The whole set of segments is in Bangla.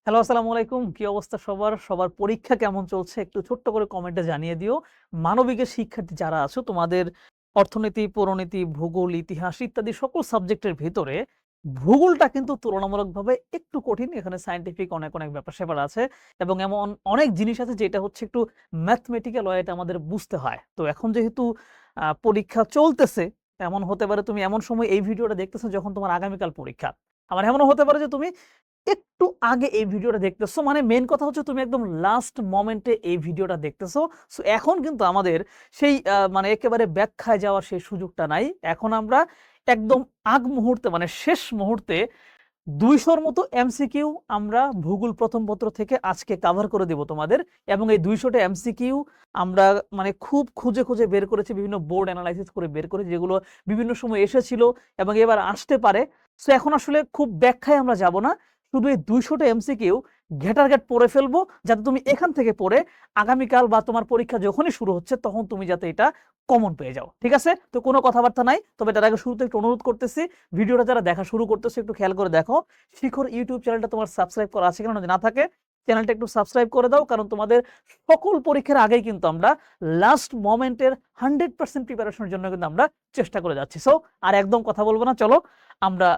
হ্যালো, আসসালামু আলাইকুম। কি অবস্থা সবার? সবার পরীক্ষা কেমন চলছে? একটু ছোট্ট করে কমেন্টে জানিয়ে দিও। মানবিকের শিক্ষার্থী যারা আছো তোমাদের অর্থনীতি, পরিণীতি, ভূগোল, ইতিহাস ইত্যাদি সকল সাবজেক্টের ভেতরে ভূগোলটা কিন্তু তুলনামূলকভাবে একটু কঠিন। এখানে সায়েন্টিফিক অনেক ব্যাপার-স্যাপার আছে এবং এমন অনেক জিনিস আছে যেটা হচ্ছে একটু ম্যাথমেটিক্যাল ওয়েতে আমাদের বুঝতে হয়। তো এখন যেহেতু পরীক্ষা চলতেছে, এমন হতে পারে তুমি এমন সময় এই ভিডিওটা দেখতেছো যখন তোমার আগামীকাল পরীক্ষা। আবার এমনও হতে পারে যে তুমি একটু আগে এই ভিডিওটা দেখতেছো, মানে মেইন কথা হচ্ছে তুমি একদম লাস্ট মোমেন্টে এই ভিডিওটা দেখতেছো। সো এখন কিন্তু আমাদের সেই মানে একেবারে ব্যাখ্যায় যাওয়ার সেই সুযোগটা নাই। এখন আমরা একদম আগ মুহূর্তে মানে শেষ মুহূর্তে ২০০ র মতো এমসিকিউ আমরা ভূগোল প্রথম পত্র থেকে আজকে কভার করে দেব তোমাদের। এবং এই ২০০ টা এমসিকিউ আমরা মানে খুব খুঁজে বের করেছি, বিভিন্ন বোর্ড অ্যানালাইসিস করে বের করেছি, যেগুলো বিভিন্ন সময় এসেছিল এবং এবার আসতে পারে। সো এখন আসলে খুব ব্যাখ্যায় আমরা যাব না, শুধু এই ২০০ টা এমসিকিউ ঘেটারঘেট পড়ে ফেলবো, যাতে তুমি এখান থেকে পড়ে আগামীকাল বা তোমার পরীক্ষা যখনই শুরু হচ্ছে তখন তুমি যাতে এটা কমন পেয়ে যাও। ঠিক আছে? তো কোনো কথাবার্তা নাই, তবে তার আগে শুরুতে একটু অনুরোধ করতেছি, ভিডিওটা যারা দেখা শুরু করতেছে একটু খেয়াল করে দেখো। শিখর ইউটিউব চ্যানেলটা তোমার সাবস্ক্রাইব করা আছে কিনা, যদি না থাকে চ্যানেলটা একটু সাবস্ক্রাইব করে দাও, কারণ তোমাদের সকল পরীক্ষার আগেই কিন্তু আমরা লাস্ট মোমেন্টের 100% প্রিপারেশনের জন্য কিন্তু আমরা চেষ্টা করে যাচ্ছি। সো আর একদম কথা বলবো না, চলো আমরা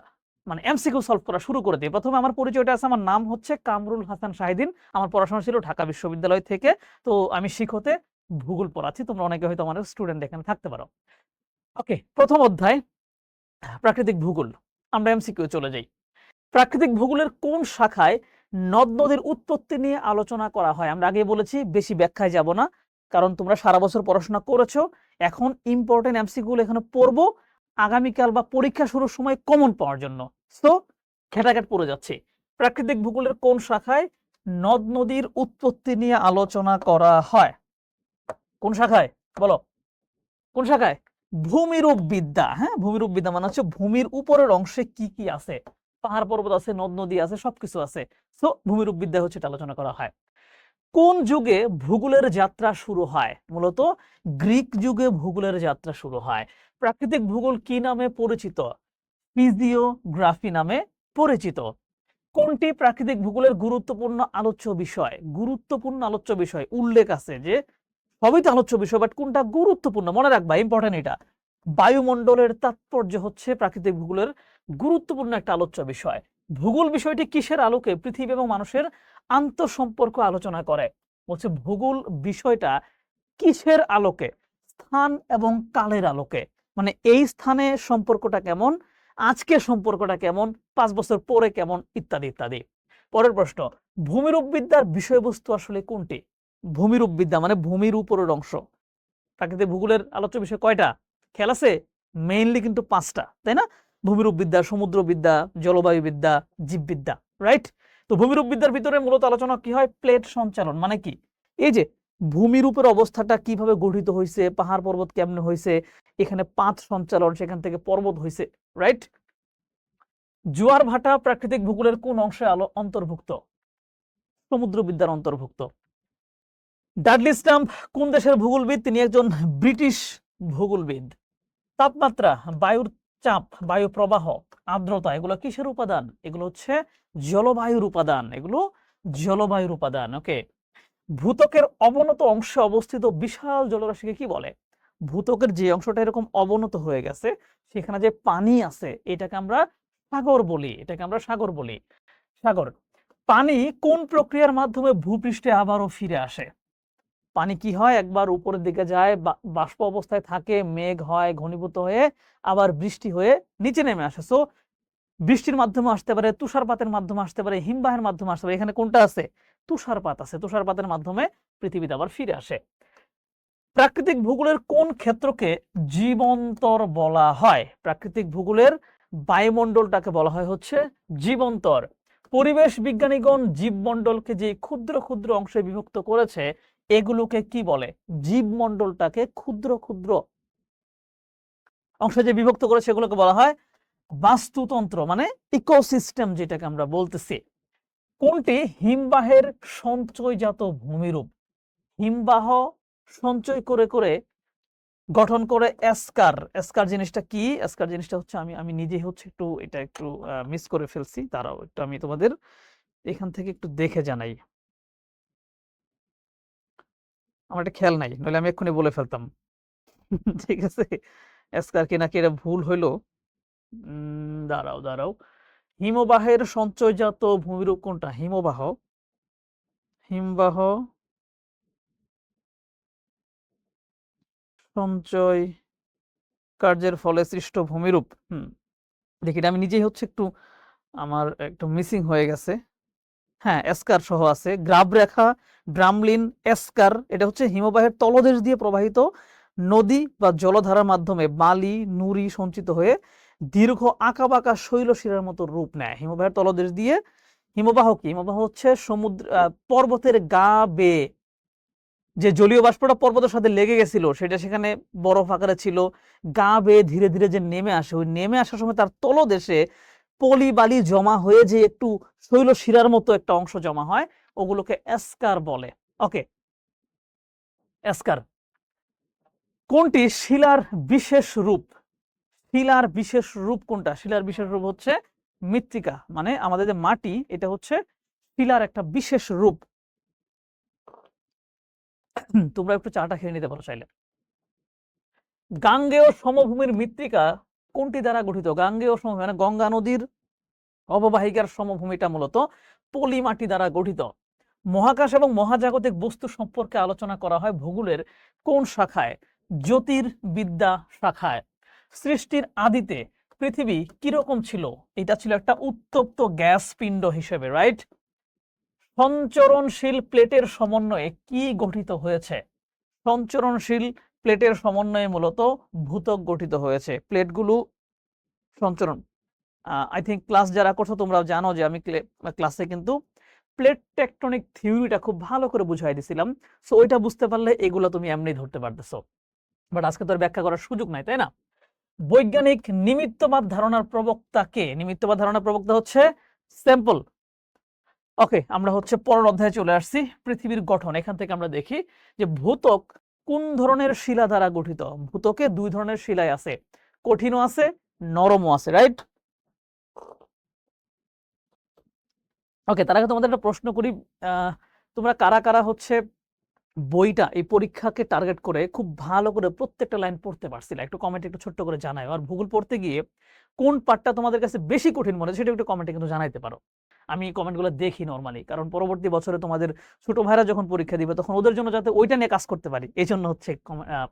মানে এমসিকিউ সলভ করা শুরু করে দিই। প্রথমে আমার পরিচয়টা আছে, আমার নাম হচ্ছে কামরুল হাসান শাহিদিন। আমার পড়াশোনা ছিল ঢাকা বিশ্ববিদ্যালয় থেকে। তো আমি শিখতে ভূগোল পড়াচ্ছি, তোমরা অনেকে হয়তো আমার স্টুডেন্ট এখানে থাকতে পারো। ওকে, প্রথম অধ্যায় প্রাকৃতিক ভূগোল। আমরা এমসিকিউ চলে যাই। প্রাকৃতিক ভূগোলের কোন শাখায় নদ নদীর উৎপত্তি নিয়ে আলোচনা করা হয়? আমরা আগে বলেছি বেশি ব্যাখ্যায় যাব না, কারণ তোমরা সারা বছর পড়াশোনা করেছো। এখন ইম্পর্টেন্ট এমসিকিউ এখানে পড়বো আগামীকাল বা পরীক্ষা শুরুর সময় কমন পাওয়ার জন্য। সো ঘেটাঘেট পড়ে যাচ্ছে। প্রাকৃতিক ভূগোলের কোন শাখায় নদ নদীর উৎপত্তি নিয়ে আলোচনা করা হয়? কোন শাখায় বলো? কোন শাখায়? ভূমিরূপ বিদ্যা। হ্যাঁ, ভূমিরূপ বিদ্যা মানে হচ্ছে ভূমির উপরের অংশে কি কি আছে, পাহাড় পর্বত আছে, নদ নদী আছে, সবকিছু আছে। সো ভূমিরূপ বিদ্যা হচ্ছে এটা আলোচনা করা হয়। কোন যুগে ভূগোলের যাত্রা শুরু হয়? মূলত গ্রিক যুগে ভূগোলের যাত্রা শুরু হয়। প্রাকৃতিক ভূগোল কি নামে পরিচিত? ফিজিওগ্রাফি নামে পরিচিত। কোনটি প্রাকৃতিক ভূগোলের গুরুত্বপূর্ণ আলোচ্য বিষয়? গুরুত্বপূর্ণ আলোচ্য বিষয় উল্লেখ আছে যে সবই তো আলোচ্য বিষয়, বাট কোনটা গুরুত্বপূর্ণ মনে রাখবা, ইম্পর্টেন্ট এটা। বায়ুমণ্ডলের তাৎপর্য হচ্ছে প্রাকৃতিক ভূগোলের গুরুত্বপূর্ণ একটা আলোচ্য বিষয়। ভূগোল বিষয়টি কিসের আলোকে পৃথিবী এবং মানুষের আন্তঃসম্পর্ক আলোচনা করে? বলছে ভূগোল বিষয়টা কিসের আলোকে? স্থান এবং কালের আলোকে। মানে এই স্থানে সম্পর্কটা কেমন, আজকের সম্পর্কটা কেমন, ৫ বছর পরে কেমন, ইত্যাদি ইত্যাদি। পরের প্রশ্ন, ভূমিরূপ বিদ্যার বিষয়বস্তু আসলে কোনটি? ভূমিরূপ বিদ্যা মানে ভূমির উপরের অংশ। প্রাকৃতিক ভূগোলের আলোচ্য বিষয় কয়টা খেয়াল আছে? মেইনলি কিন্তু ৫টা, তাই না? ভূমিরূপ বিদ্যা, সমুদ্রবিদ্যা, জলবায়ু বিদ্যা, জীববিদ্যা, রাইট? তো ভূমিরূপ বিদ্যার ভিতরে মূলত আলোচনা কি হয়? প্লেট সঞ্চালন মানে কি? এই যে ভূমিরূপের অবস্থাটা কিভাবে গঠিত হয়েছে, পাহাড় পর্বত কেমনে হয়েছে, এখানে পাত সঞ্চালন, সেখান থেকে পর্বত হয়েছে, রাইট? জোয়ার ভাটা প্রাকৃতিক ভূগোলের কোন অংশে অন্তর্ভুক্ত? সমুদ্রবিদ্যার অন্তর্ভুক্ত। ডাডলি স্টাম্প কোন দেশের ভূগোলবিদ? তিনি একজন ব্রিটিশ ভূগোলবিদ। তাপমাত্রা, বায়ুর চাপ, বায়ু প্রবাহ, আর্দ্রতা, এগুলো কিসের উপাদান? এগুলো হচ্ছে জলবায়ুর উপাদান। এগুলো জলবায়ুর উপাদান। ওকে, ভূত্বকের অবনত অংশে অবস্থিত বিশাল জলরাশিকে কি বলে? ভূত্বকের যে অংশটা এরকম অবনত হয়ে গেছে, সেখানে যে পানি আছে এটাকে আমরা সাগর বলি। এটাকে আমরা সাগর বলি। সাগর। পানি কোন প্রক্রিয়ার মাধ্যমে ভূপৃষ্ঠে আবারও ফিরে আসে? পানি কি হয়, একবার উপরের দিকে যায়, বাষ্প অবস্থায় থাকে, মেঘ হয়, ঘনীভূত হয়ে আবার বৃষ্টি হয়ে নিচে নেমে আসে। সো বৃষ্টির মাধ্যমে আসতে পারে, তুষারপাতের মাধ্যমে আসতে পারে, হিমবাহের মাধ্যমে আসতে পারে। এখানে কোনটা আছে? তুষারপাত আছে। তুষারপাতের মাধ্যমে পৃথিবীতে আবার ফিরে আসে। প্রাকৃতিক ভূগোলের কোন ক্ষেত্রকে জীবন্তর বলা হয়? প্রাকৃতিক ভূগোলের বায়ুমণ্ডলটাকে বলা হয় হচ্ছে জীবন্তর। পরিবেশ বিজ্ঞানীগণ জীবমণ্ডলকে যে ক্ষুদ্র ক্ষুদ্র অংশে বিভক্ত করেছে এগুলোকে কি বলে? জীবমণ্ডলটাকে ক্ষুদ্র ক্ষুদ্র অংশে যে বিভক্ত করেছে এগুলোকে বলা হয় বাস্তুতন্ত্র, মানে ইকোসিস্টেম যেটাকে আমরা বলতেছি। কোনটি হিমবাহের সঞ্চয়জাত ভূমিরূপ? হিমবাহ সঞ্চয় করে করে গঠন করে এসকার। এসকার জিনিসটা কি? এসকার জিনিসটা হচ্ছে আমি আমি নিজে হচ্ছে একটু এটা একটু মিস করে ফেলছি, তারাও একটু আমি তোমাদের এখান থেকে একটু দেখে জানাই, আমার এটা খেয়াল নাই, নইলে আমি এক্ষুনি বলে ফেলতাম। ঠিক আছে, এসকার কি নাকি এটা ভুল হইলো। দাঁড়াও দাঁড়াও, হিমবাহের সঞ্চয়জাত ভূমিরূপ কোনটা? হিমবাহ, হিমবাহ সঞ্চয় কার্যের ফলে সৃষ্ট ভূমিরূপ। দেখি এটা আমি নিজেই হচ্ছে একটু, আমার একটু মিসিং হয়ে গেছে। হ্যাঁ, এসকার সহ আছে। গ্রাবরেখা, ড্রামলিন, এসকার এটা হচ্ছে হিমবাহের তলদেশ দিয়ে প্রবাহিত নদী বা জলধারার মাধ্যমে বালি নুড়ি সঞ্চিত হয়ে দীর্ঘ আঁকাবাঁকা শৈলশিরার মতো রূপ নেয়। হিমবাহের তলদেশ দিয়ে, হিমবাহ কি? হিমবাহ হচ্ছে সমুদ্র পর্বতের গা বেয়ে যে জলীয় বাষ্পটা পর্বতের সাথে লেগে গেছিল সেটা সেখানে বরফ আকারে ছিল, গা বেয়ে ধীরে ধীরে যে নেমে আসে, ওই নেমে আসার সময় তার তলদেশে পলি বালি জমা হয়ে যে একটু শৈলশিরার মতো একটা অংশ জমা হয়, ওগুলোকে এসকার বলে। ওকে, এসকার। কোনটি শিলার বিশেষ রূপ? শিলার বিশেষ রূপ কোনটা? শিলার বিশেষ রূপ হচ্ছে মৃত্তিকা, মানে আমাদের যে মাটি, এটা হচ্ছে শিলার একটা বিশেষ রূপ। তোমরা একটু চাটা খেয়ে নিতে পারো চাইলে। গাঙ্গেয় সমভূমির মৃত্তিকা কোনটি দ্বারা গঠিত? গাঙ্গেয় সমভূমি মানে গঙ্গা নদীর অববাহিকার সমভূমিটা মূলত পলি মাটি দ্বারা গঠিত। মহাকাশ এবং মহাজাগতিক বস্তু সম্পর্কে আলোচনা করা হয় ভূগোলের কোন শাখায়? জ্যোতির্বিদ্যা শাখায়। সৃষ্টির আদিতে পৃথিবী কিরকম ছিল? এটা ছিল একটা উত্তপ্ত গ্যাস পিণ্ড হিসেবে, রাইট? সঞ্চরণশীল প্লেটের সমন্বয়ে কি গঠিত হয়েছে? সঞ্চরণশীল প্লেটের সমন্বয়ে মূলত ভূত্বক গঠিত হয়েছে। প্লেটগুলো সঞ্চরণ, আই থিঙ্ক ক্লাস যারা করছো তোমরা জানো যে আমি ক্লাসে কিন্তু প্লেট টেকটনিক থিওরিটা খুব ভালো করে বুঝাই দিছিলাম। সো ওইটা বুঝতে পারলে এগুলো তুমি এমনি ধরতে পারতেছো, বাট আজকে তো আর ব্যাখ্যা করার সুযোগ নাই, তাই না? বৈজ্ঞানিক নিমিত্তবাদ ধারণার প্রবক্তা কে? নিমিত্তবাদ ধারণার প্রবক্তা হচ্ছে স্যাম্পল। ওকে, আমরা হচ্ছে পরের অধ্যায়ে চলে আসছি, পৃথিবীর গঠন। এখান থেকে আমরা দেখি যে ভূত্বক কোন ধরনের শিলা দ্বারা গঠিত। ভূত্বকে দুই ধরনের শিলাই আছে, কঠিনও আছে নরমও আছে, রাইট? ওকে, তার আগে তোমাদের একটা প্রশ্ন করি, তোমরা কারা কারা হচ্ছে বইটা এই পরীক্ষাকে টার্গেট করে খুব ভালো করে প্রত্যেকটা লাইন পড়তে পারছিল? একটু কমেন্টে একটু ছোট্ট করে জানাও। আর ভূগোল পড়তে গিয়ে কোন পার্টটা তোমাদের কাছে বেশি কঠিন মনে হয় সেটা একটু কমেন্টে কিন্তু জানাইতে পারো। আমি কমেন্টগুলো দেখি নরমালি, কারণ পরবর্তী বছরে তোমাদের ছোট ভাইরা যখন পরীক্ষা দিবে তখন ওদের জন্য যাতে ওইটা নিয়ে কাজ করতে পারি, এই জন্য হচ্ছে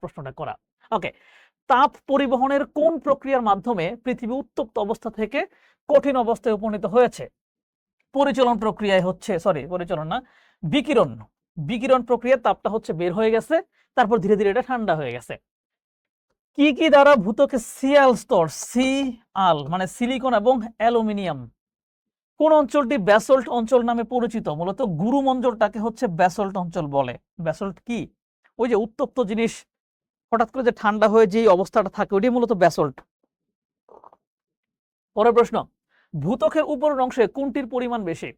প্রশ্নটা করা। ওকে, তাপ পরিবহনের কোন প্রক্রিয়ার মাধ্যমে পৃথিবী উত্তপ্ত অবস্থা থেকে কঠিন অবস্থায় উপনীত হয়েছে? পরিচলন প্রক্রিয়ায় হচ্ছে, সরি পরিচলন না, বিকিরণ। বিকিরণ প্রক্রিয়ার তাপটা হচ্ছে বের হয়ে গেছে, তারপর ধীরে ধীরে এটা ঠান্ডা হয়ে গেছে। কি কি দ্বারা ভূত্বকে সিয়াল স্তর, সিআল মানে সিলিকন এবং অ্যালুমিনিয়াম। কোন অঞ্চলটি ব্যাসল্ট অঞ্চল নামে পরিচিত? মূলত গুরুমণ্ডলটাকে হচ্ছে ব্যাসল্ট অঞ্চল বলে। ব্যাসল্ট কি? ওই যে উত্তপ্ত জিনিস হঠাৎ করে যে ঠান্ডা হয়ে যে অবস্থাটা থাকে, ওইটাই মূলত ব্যাসল্ট। পরের প্রশ্ন, ভূত্বকের উপরের অংশে কোনটির পরিমাণ বেশি?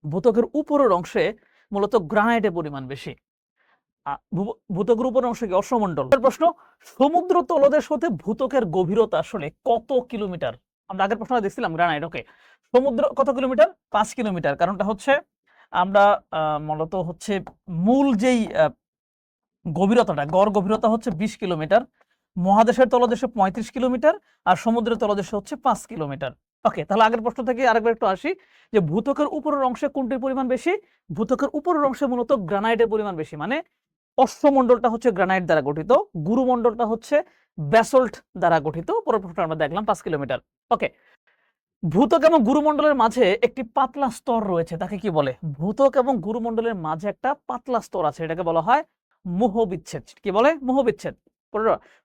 ভূত্বকের উপরের অংশে মূলত গ্রানাইটের পরিমাণ বেশি। ভূত্বকের উপরের অংশ কি? অশ্বমণ্ডল। প্রশ্ন, সমুদ্র তলদেশ হতে ভূত্বকের গভীরতা আসলে কত কিলোমিটার? আমরা আগের প্রশ্ন দেখছিলাম গ্রানাইট। ওকে, সমুদ্র কত কিলোমিটার? 5 কিলোমিটার। কারণটা হচ্ছে আমরা মূলত হচ্ছে মূল যেই গভীরতাটা, গড় গভীরতা হচ্ছে 20 কিলোমিটার, মহাদেশের তলদেশে 35 কিলোমিটার, আর সমুদ্রের তলদেশে হচ্ছে 5 কিলোমিটার। ওকে, তাহলে আগের প্রশ্ন থেকে আরেকবার একটু আসি, যে ভূত্বকের উপরের অংশে কোনটির পরিমাণ বেশি? ভূত্বকের উপরের অংশে মূলত গ্রানাইটের পরিমাণ বেশি, মানে অশ্বমণ্ডলটা হচ্ছে গ্রানাইট দ্বারা গঠিত, গুরুমণ্ডলটা হচ্ছে ব্যাসল্ট দ্বারা গঠিত। পরের প্রশ্ন আমরা দেখলাম 5 কিলোমিটার। ওকে, ভূত্বক এবং গুরুমণ্ডলের মাঝে একটি পাতলা স্তর রয়েছে, তাকে কি বলে? ভূত্বক এবং গুরুমণ্ডলের মাঝে একটা পাতলা স্তর আছে, এটাকে বলা হয় মোহবিচ্ছেদ। কি বলে? মোহবিচ্ছেদ।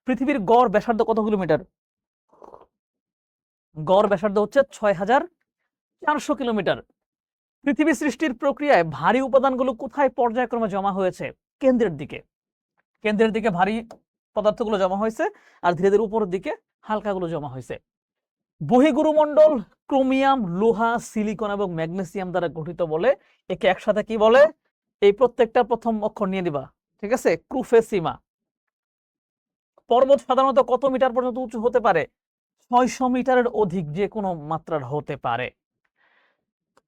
পৃথিবীর গড় ব্যাসার্ধ কত কিলোমিটার? গড় ব্যাসার্ধ হচ্ছে 6400 কিলোমিটার। পৃথিবী সৃষ্টির প্রক্রিয়ায় ভারী উপাদানগুলো কোথায় পর্যায়ক্রমে জমা হয়েছে? কেন্দ্রের দিকে। কেন্দ্রের দিকে ভারী পদার্থগুলো জমা হয়েছে, আর ধীরে ধীরে উপরের দিকে হালকাগুলো জমা হয়েছে। বহিগুরুমণ্ডল ক্রোমিয়াম, লোহা, সিলিকন এবং ম্যাগনেসিয়াম দ্বারা গঠিত বলে। একে একসাথে কি বলে? এই প্রত্যেকটা প্রথম অক্ষর নিয়ে দিবা, ঠিক আছে? ক্রুফেসিমা। পর্বত সাধারণত কত মিটার পর্যন্ত উঁচু হতে পারে? 600 মিটারের অধিক যে কোনো মাত্রার হতে পারে।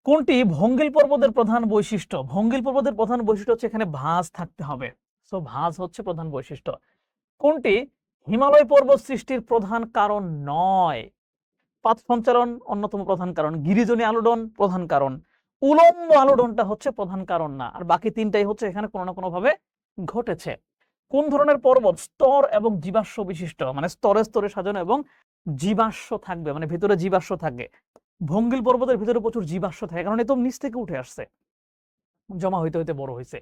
কোনটি ভঙ্গিল পর্বতের প্রধান বৈশিষ্ট্য? ভঙ্গিল পর্বতের প্রধান বৈশিষ্ট্য হচ্ছে এখানে ভাঁজ থাকতে হবে। সো ভাঁজ হচ্ছে প্রধান বৈশিষ্ট্য। কোনটি হিমালয় পর্বত সৃষ্টির প্রধান কারণ নয়? পাত সঞ্চারণ অন্যতম প্রধান কারণ, গিরিজনী আলোড়ন প্রধান কারণ, উলম্ব আলোড়নটা হচ্ছে প্রধান কারণ না, আর বাকি তিনটাই হচ্ছে এখানে কোনো না কোনো ভাবে ঘটেছে। কোন ধরনের পর্বত স্তর এবং জীবাশ্ম বিশিষ্ট, মানে স্তরে স্তরে সাজানো এবং জীবাশ্ম থাকবে, মানে ভিতরে জীবাশ্ম থাকবে। ভঙ্গিল পর্বতের ভিতরে প্রচুর জীবাশ্ম থাকে, কারণ একদম নিচ থেকে উঠে আসছে, জমা হইতে হইতে বড় হয়েছে।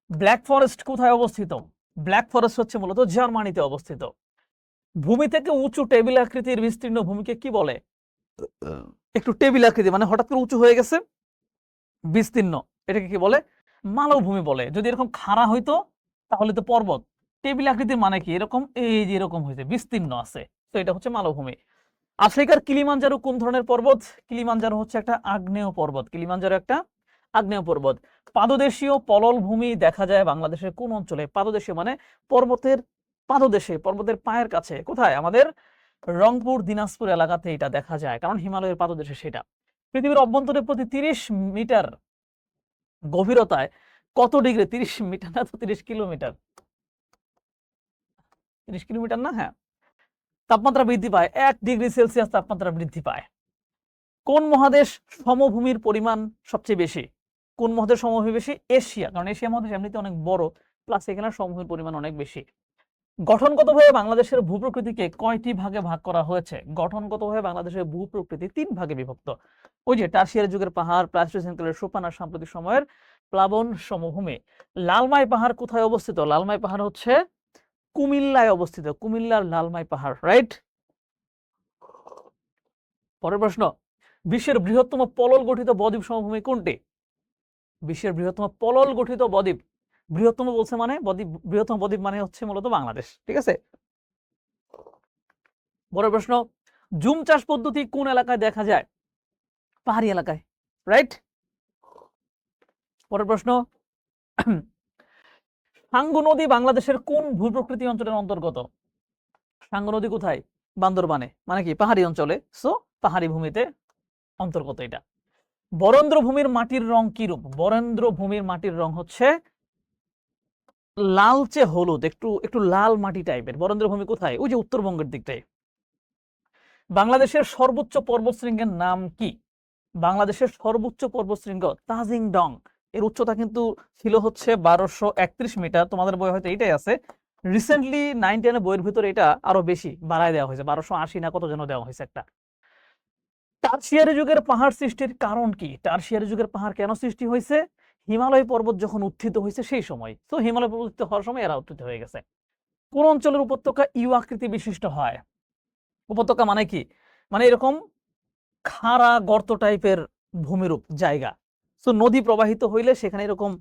ব্ল্যাক ফরেস্ট কোথায় অবস্থিত? ব্ল্যাক ফরেস্ট হচ্ছে মূলত জার্মানিতে অবস্থিত। ভূমি থেকে উঁচু টেবিল আকৃতির বিস্তীর্ণ ভূমিকে কি বলে? একটু টেবিল আকৃতি মানে হঠাৎ করে উঁচু হয়ে গেছে, বিস্তীর্ণ, এটাকে কি বলে? মালভূমি বলে। যদি এরকম খাড়া হইতো তাহলে তো পর্বত। টেবিল আকৃতির মানে কি? এরকম, এই যে এরকম হয়েছে, বিস্তীর্ণ আছে, তো এটা হচ্ছে মালভূমি। আফ্রিকার কিলিমানজারো কোন ধরনের পর্বত? কিলিমানজারো হচ্ছে একটা আগ্নেয় পর্বত। কিলিমানজারো একটা আগ্নেয় পর্বত। পাদদেশীয় পলল ভূমি দেখা যায় বাংলাদেশের কোন অঞ্চলে? পাদদেশীয় মানে পর্বতের পাদদেশে, পর্বতের পায়ের কাছে। কোথায়? আমাদের রংপুর, দিনাজপুর এলাকাতে এটা দেখা যায়, কারণ হিমালয়ের পাদদেশে সেটা। পৃথিবীর অভ্যন্তরে প্রতি 30 মিটার গভীরতায় কত ডিগ্রি? 30 মিটার না তো 30 কিলোমিটার, 30 কিলোমিটার না, হ্যাঁ, তাপমাত্রা বৃদ্ধি পায় 1 ডিগ্রি সেলসিয়াস, তাপমাত্রা বৃদ্ধি পায়। কোন মহাদেশ সমভূমির পরিমাণ সবচেয়ে বেশি? কোন মহাদেশ সমভূমি বেশি? এশিয়া, কারণ এশিয়া মহাদেশ এমনিতে অনেক বড়, প্লাস এখানে সমভূমির পরিমাণ অনেক বেশি। গঠনগতভাবে বাংলাদেশের ভূপ্রকৃতিকে কয়টি ভাগে ভাগ করা হয়েছে? গঠনগতভাবে বাংলাদেশের ভূপ্রকৃতি 3 ভাগে বিভক্ত। ওই যে টারশিয়ারি যুগের পাহাড়, প্লাস্টোসিন কালের সোপান, আর সাম্প্রতিক সময়ের প্লাবন সমভূমি। লালমাই পাহাড় কোথায় অবস্থিত? লালমাই পাহাড় হচ্ছে কুমিল্লায় অবস্থিত, কুমিল্লার লালমাই পাহাড়, রাইট। পরের প্রশ্ন, বিশ্বের বৃহত্তম পলল গঠিত বদ্বীপ সমভূমি কোনটি? বিশ্বের বৃহত্তম পলল গঠিত বদ্বীপ, বৃহত্তম বলছে মানে বদ্বীপ, বৃহত্তম বদ্বীপ মানে হচ্ছে মূলত বাংলাদেশ, ঠিক আছে। পরের প্রশ্ন, জুম চাষ পদ্ধতি কোন এলাকায় দেখা যায়? পাহাড়ি এলাকায়, রাইট। পরের প্রশ্ন, সাঙ্গু নদী বাংলাদেশের কোন ভূপ্রকৃতি অঞ্চলের অন্তর্গত? সাঙ্গু নদী কোথায়? বান্দরবানে, মানে কি পাহাড়ি অঞ্চলে, সো পাহাড়ি ভূমিতে অন্তর্গত এটা। বরেন্দ্র ভূমির মাটির রং কি রূপ? বরেন্দ্র ভূমির মাটির রং হচ্ছে লালচে হলুদ, একটু একটু লাল মাটি টাইপের। বরেন্দ্র ভূমি কোথায়? ওই যে উত্তরবঙ্গের দিকটায়। বাংলাদেশের সর্বোচ্চ পর্বতশৃঙ্গের নাম কি? বাংলাদেশের সর্বোচ্চ পর্বতশৃঙ্গ তাজিং ডং, এর উচ্চতা কিন্তু ছিল হচ্ছে 1231 মিটার। তোমাদের বই হয়তো এটাই আছে, রিসেন্টলি 9-10 বইয়ের ভিতরে এটা আরো বেশি বাড়ায় দেওয়া হয়েছে, 1280 না কত যেন দেওয়া হয়েছে একটা। টারশিয়ারি যুগের পাহাড় সৃষ্টির কারণ কি? টারশিয়ারি যুগের পাহাড় কেন সৃষ্টি হয়েছে? হিমালয় পর্বত যখন উত্থিত হয়েছে সেই সময়, তো হিমালয় পর্বত উত্থিত হওয়ার সময় এরা উত্থিত হয়ে গেছে। কোন অঞ্চলের উপত্যকা ইউ আকৃতি বিশিষ্ট হয়? উপত্যকা মানে কি? মানে এরকম খাড়া গর্ত টাইপের ভূমিরূপ জায়গা। সো নদী প্রবাহিত হইলে সেখানে এরকম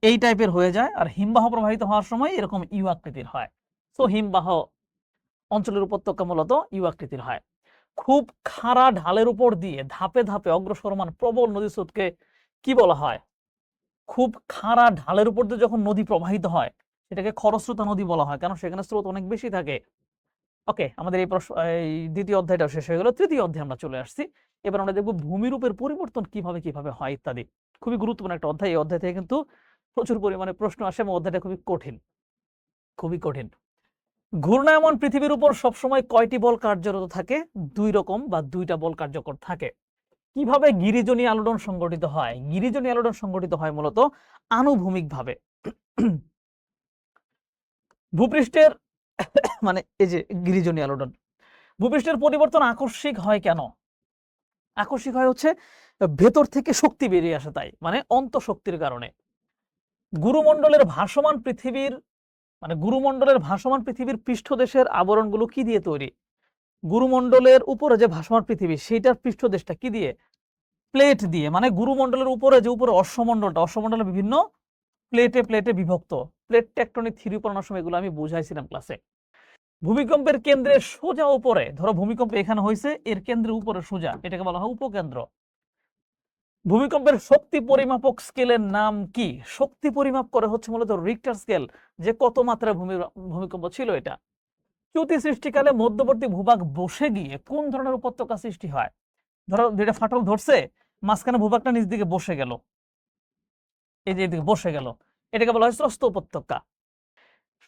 এই টাইপের হয়ে যায়, আর হিমবাহ প্রবাহিত হওয়ার সময় এরকম ইউ আকৃতির হয়। সো হিমবাহ অঞ্চলের উপত্যকা মূলত ইউ আকৃতির হয়। খুব খাড়া ঢালের উপর দিয়ে ধাপে ধাপে অগ্রসরমান প্রবল নদী স্রোতকে কি বলা হয়? খুব খাড়া ঢালের উপর দিয়ে যখন নদী প্রবাহিত হয় সেটাকে খরস্রোতা নদী বলা হয়, কারণ সেখানে স্রোত অনেক বেশি থাকে। ওকে, আমাদের এই প্রশ্ন, এই দ্বিতীয় অধ্যায়টা শেষ হয়ে গেল। তৃতীয় অধ্যায়ে আমরা চলে আসছি। এবার আমরা দেখব ভূমিরূপের পরিবর্তন কিভাবে কিভাবে হয় ইত্যাদি। খুবই গুরুত্বপূর্ণ একটা অধ্যায়। এই অধ্যায় থেকে কিন্তু প্রচুর পরিমাণে প্রশ্ন আসে এবং অধ্যায়টা খুবই কঠিন, খুবই কঠিন। ঘূর্ণায়মান পৃথিবীর উপর সবসময় কয়টি বল কার্যরত থাকে? 2 রকম বা 2টা বল কার্যকর থাকে। কিভাবে গিরিজনী আলোড়ন সংঘটিত হয়? গিরিজনী আলোড়ন সংঘটিত হয় মূলত আনুভূমিকভাবে। ভূপৃষ্ঠের মানে এই যে গিরিজনী আলোড়ন, ভূপৃষ্ঠের পরিবর্তন আকস্মিক হয় কেন? আকস্মিক হয় হচ্ছে ভেতর থেকে শক্তি বেরিয়ে আসে, তাই মানে অন্তঃশক্তির কারণে। গুরুমণ্ডলের ভাসমান পৃথিবীর মানে গুরুমণ্ডলের ভাসমান পৃথিবীর পৃষ্ঠদেশের আবরণগুলো কি দিয়ে তৈরি? গুরুমণ্ডলের উপরে যে ভাসমান পৃথিবী সেটার পৃষ্ঠদেশটা কি দিয়ে? প্লেট দিয়ে। মানে গুরুমণ্ডলের উপরে যে উপরে অশ্বমণ্ডলটা, অশ্বমণ্ডলের বিভিন্ন প্লেটে প্লেটে বিভক্ত। প্লেট টেকটনিক থিওরি পড়ানোর সময় এগুলো আমি বুঝাইছিলাম ক্লাসে। ভূমিকম্পের কেন্দ্রের সোজা উপরে, ধরো ভূমিকম্প এখানে হয়েছে, এর কেন্দ্রের উপরে সোজা, এটাকে বলা হয় উপকেন্দ্র। ভূমিকম্পের শক্তি পরিমাপক স্কেলের নাম কি? শক্তি পরিমাপ করে হচ্ছে মূলত রিক্টার স্কেল, যে কত মাত্রার ভূমিকম্প ছিল এটা। চ্যুতি সৃষ্টিকালে মধ্যবর্তী ভূভাগ বসে গিয়ে কোন ধরনের উপত্যকা সৃষ্টি হয়? ধরো যেটা ফাটল ধরছে, মাঝখানে ভূভাগটা নিচ দিকে বসে গেল, এই যে এদিকে বসে গেল, এটাকে বলা হয় স্রস্ত উপত্যকা।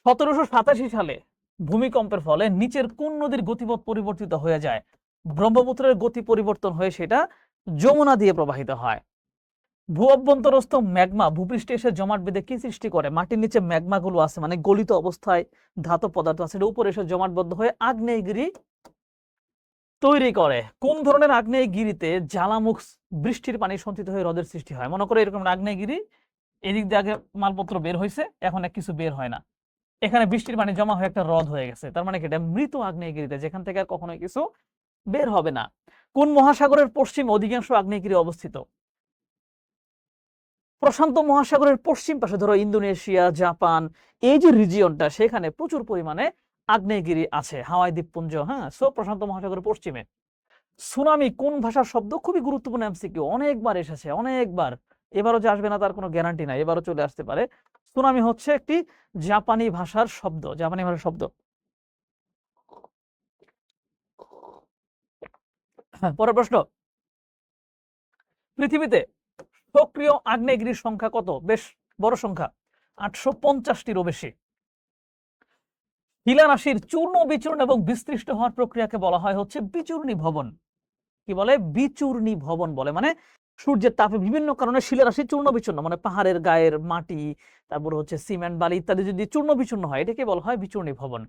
1787 সালে ভূমিকম্পের ফলে নিচের কোন নদীর গতিপথ পরিবর্তিত হয়ে যায়? ব্রহ্মপুত্রের গতি পরিবর্তন হয়ে সেটা যমুনা দিয়ে প্রবাহিত হয়। ভূ অভ্যন্তরস্থ ম্যাগমা ভূপৃষ্ঠে এসে জমাট বেঁধে কি সৃষ্টি করে? মাটির নিচে ম্যাগমা গুলো আছে, মানে গলিত অবস্থায় ধাতব পদার্থ আছে, এটা উপরে এসে জমাটবদ্ধ হয়ে আগ্নেয়গিরি তৈরি করে। কোন ধরনের আগ্নেয়গিরিতে জ্বালামুখ বৃষ্টির পানি সঞ্চিত হয়ে হ্রদের সৃষ্টি হয়? মনে করো এরকম আগ্নেয়গিরি, এদিক দিয়ে আগে মালপত্র বের হয়েছে, এখন আর কিছু বের হয় না, এখানে বৃষ্টির পানি জমা হয়ে একটা হ্রদ হয়ে গেছে, তার মানে কি এটা মৃত আগ্নেয়গিরিতে, যেখান থেকে আর কখনোই কিছু বের হবে না। কোন মহাসাগরের পশ্চিমে অধিকাংশ আগ্নেয়গিরি অবস্থিত? প্রশান্ত মহাসাগরের পশ্চিম পাশে, ধরো ইন্দোনেশিয়া, জাপান, এই যে রিজিয়নটা, সেখানে প্রচুর পরিমাণে আগ্নেয়গিরি আছে, হাওয়াই দ্বীপপুঞ্জ। হ্যাঁ, সো প্রশান্ত মহাসাগরের পশ্চিমে। সুনামি কোন ভাষার শব্দ? খুবই গুরুত্বপূর্ণ এমসিকিউ, অনেকবার এসেছে, অনেকবার। এবারও যে আসবে না তার কোনো গ্যারান্টি নাই, এবারও চলে আসতে পারে। সুনামি হচ্ছে একটি জাপানি ভাষার শব্দ, জাপানি ভাষার শব্দ। হ্যাঁ, পরের প্রশ্ন। পৃথিবীতে সক্রিয় আগ্নেয়গিরির সংখ্যা কত? বেশ বড় সংখ্যা, 850টিরও বেশি। শিলারাশির চূর্ণ বিচূর্ণ এবং বিস্তৃষ্ট হওয়ার প্রক্রিয়াকে বলা হয় হচ্ছে বিচূর্ণী ভবন। কি বলে? বিচূর্ণী ভবন বলে। মানে সূর্যের তাপে বিভিন্ন কারণে শিলারাশি চূর্ণ বিচূর্ণ, মানে পাহাড়ের গায়ের মাটি, তারপর হচ্ছে সিমেন্ট বালি ইত্যাদি যদি চূর্ণ বিচূর্ণ হয়, এটাকে বলা হয় বিচূর্ণী ভবন।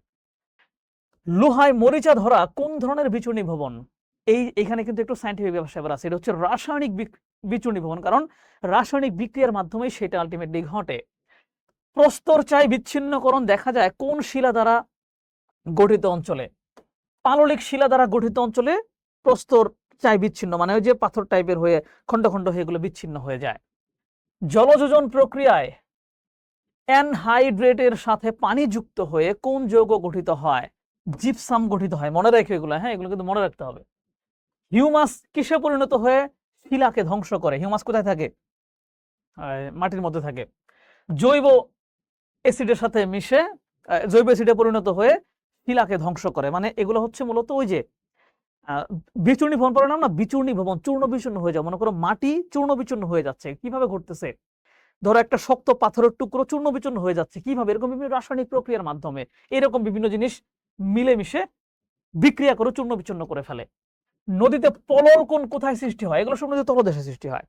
লোহায় মরিচা ধরা কোন ধরনের বিচূর্ণী ভবন? এখানে কিন্তু একটু সায়েন্টিফিক ব্যাপার আছে, এটা হচ্ছে রাসায়নিক বিচূর্ণী ভবন, কারণ রাসায়নিক বিক্রিয়ার মাধ্যমে সেটা আলটিমেটলি ঘটে। প্রস্তর চাই বিচ্ছিন্নকরণ দেখা যায় কোন শিলা দ্বারা গঠিত অঞ্চলে? পাললিক শিলা দ্বারা গঠিত অঞ্চলে প্রস্তর চাই বিচ্ছিন্ন, মানে ওই যে পাথর টাইপের হয়ে খন্ড খন্ড হয়ে এগুলো বিচ্ছিন্ন হয়ে যায়। জলযোজন প্রক্রিয়ায় অ্যানহাইড্রেটের সাথে পানি যুক্ত হয়ে কোন যৌগ গঠিত হয়? জিপসাম গঠিত হয়, মনে রাখো এগুলো। হ্যাঁ, এগুলো কিন্তু মনে রাখতে হবে। হিউমাস কিসে পরিণত হয়ে শিলাকে ধ্বংস করে? হিউমাস কোথায় থাকে? মাটির মধ্যে থাকে। জৈব অ্যাসিডের সাথে মিশে জৈব অ্যাসিডে পরিণত হয়ে শিলাকে ধ্বংস করে। মানে এগুলো হচ্ছে মূলত ওই যে বিচূর্ণী ভবন পড়ে না, বিচূর্ণী ভবন, চূর্ণ বিচূর্ণ হয়ে যায়। মনে করো মাটি চূর্ণ বিচূর্ণ হয়ে যাচ্ছে, কিভাবে ঘটতেছে? ধরো একটা শক্ত পাথরের টুকরো চূর্ণ বিচূর্ণ হয়ে যাচ্ছে, কিভাবে? এরকম বিভিন্ন রাসায়নিক প্রক্রিয়ার মাধ্যমে, এরকম বিভিন্ন জিনিস মিলেমিশে বিক্রিয়া করে চূর্ণ বিচূর্ণ করে ফেলে। নদীতে পলল কোন কোথায় সৃষ্টি হয়? এগুলো সব নদীর তলদেশে সৃষ্টি হয়,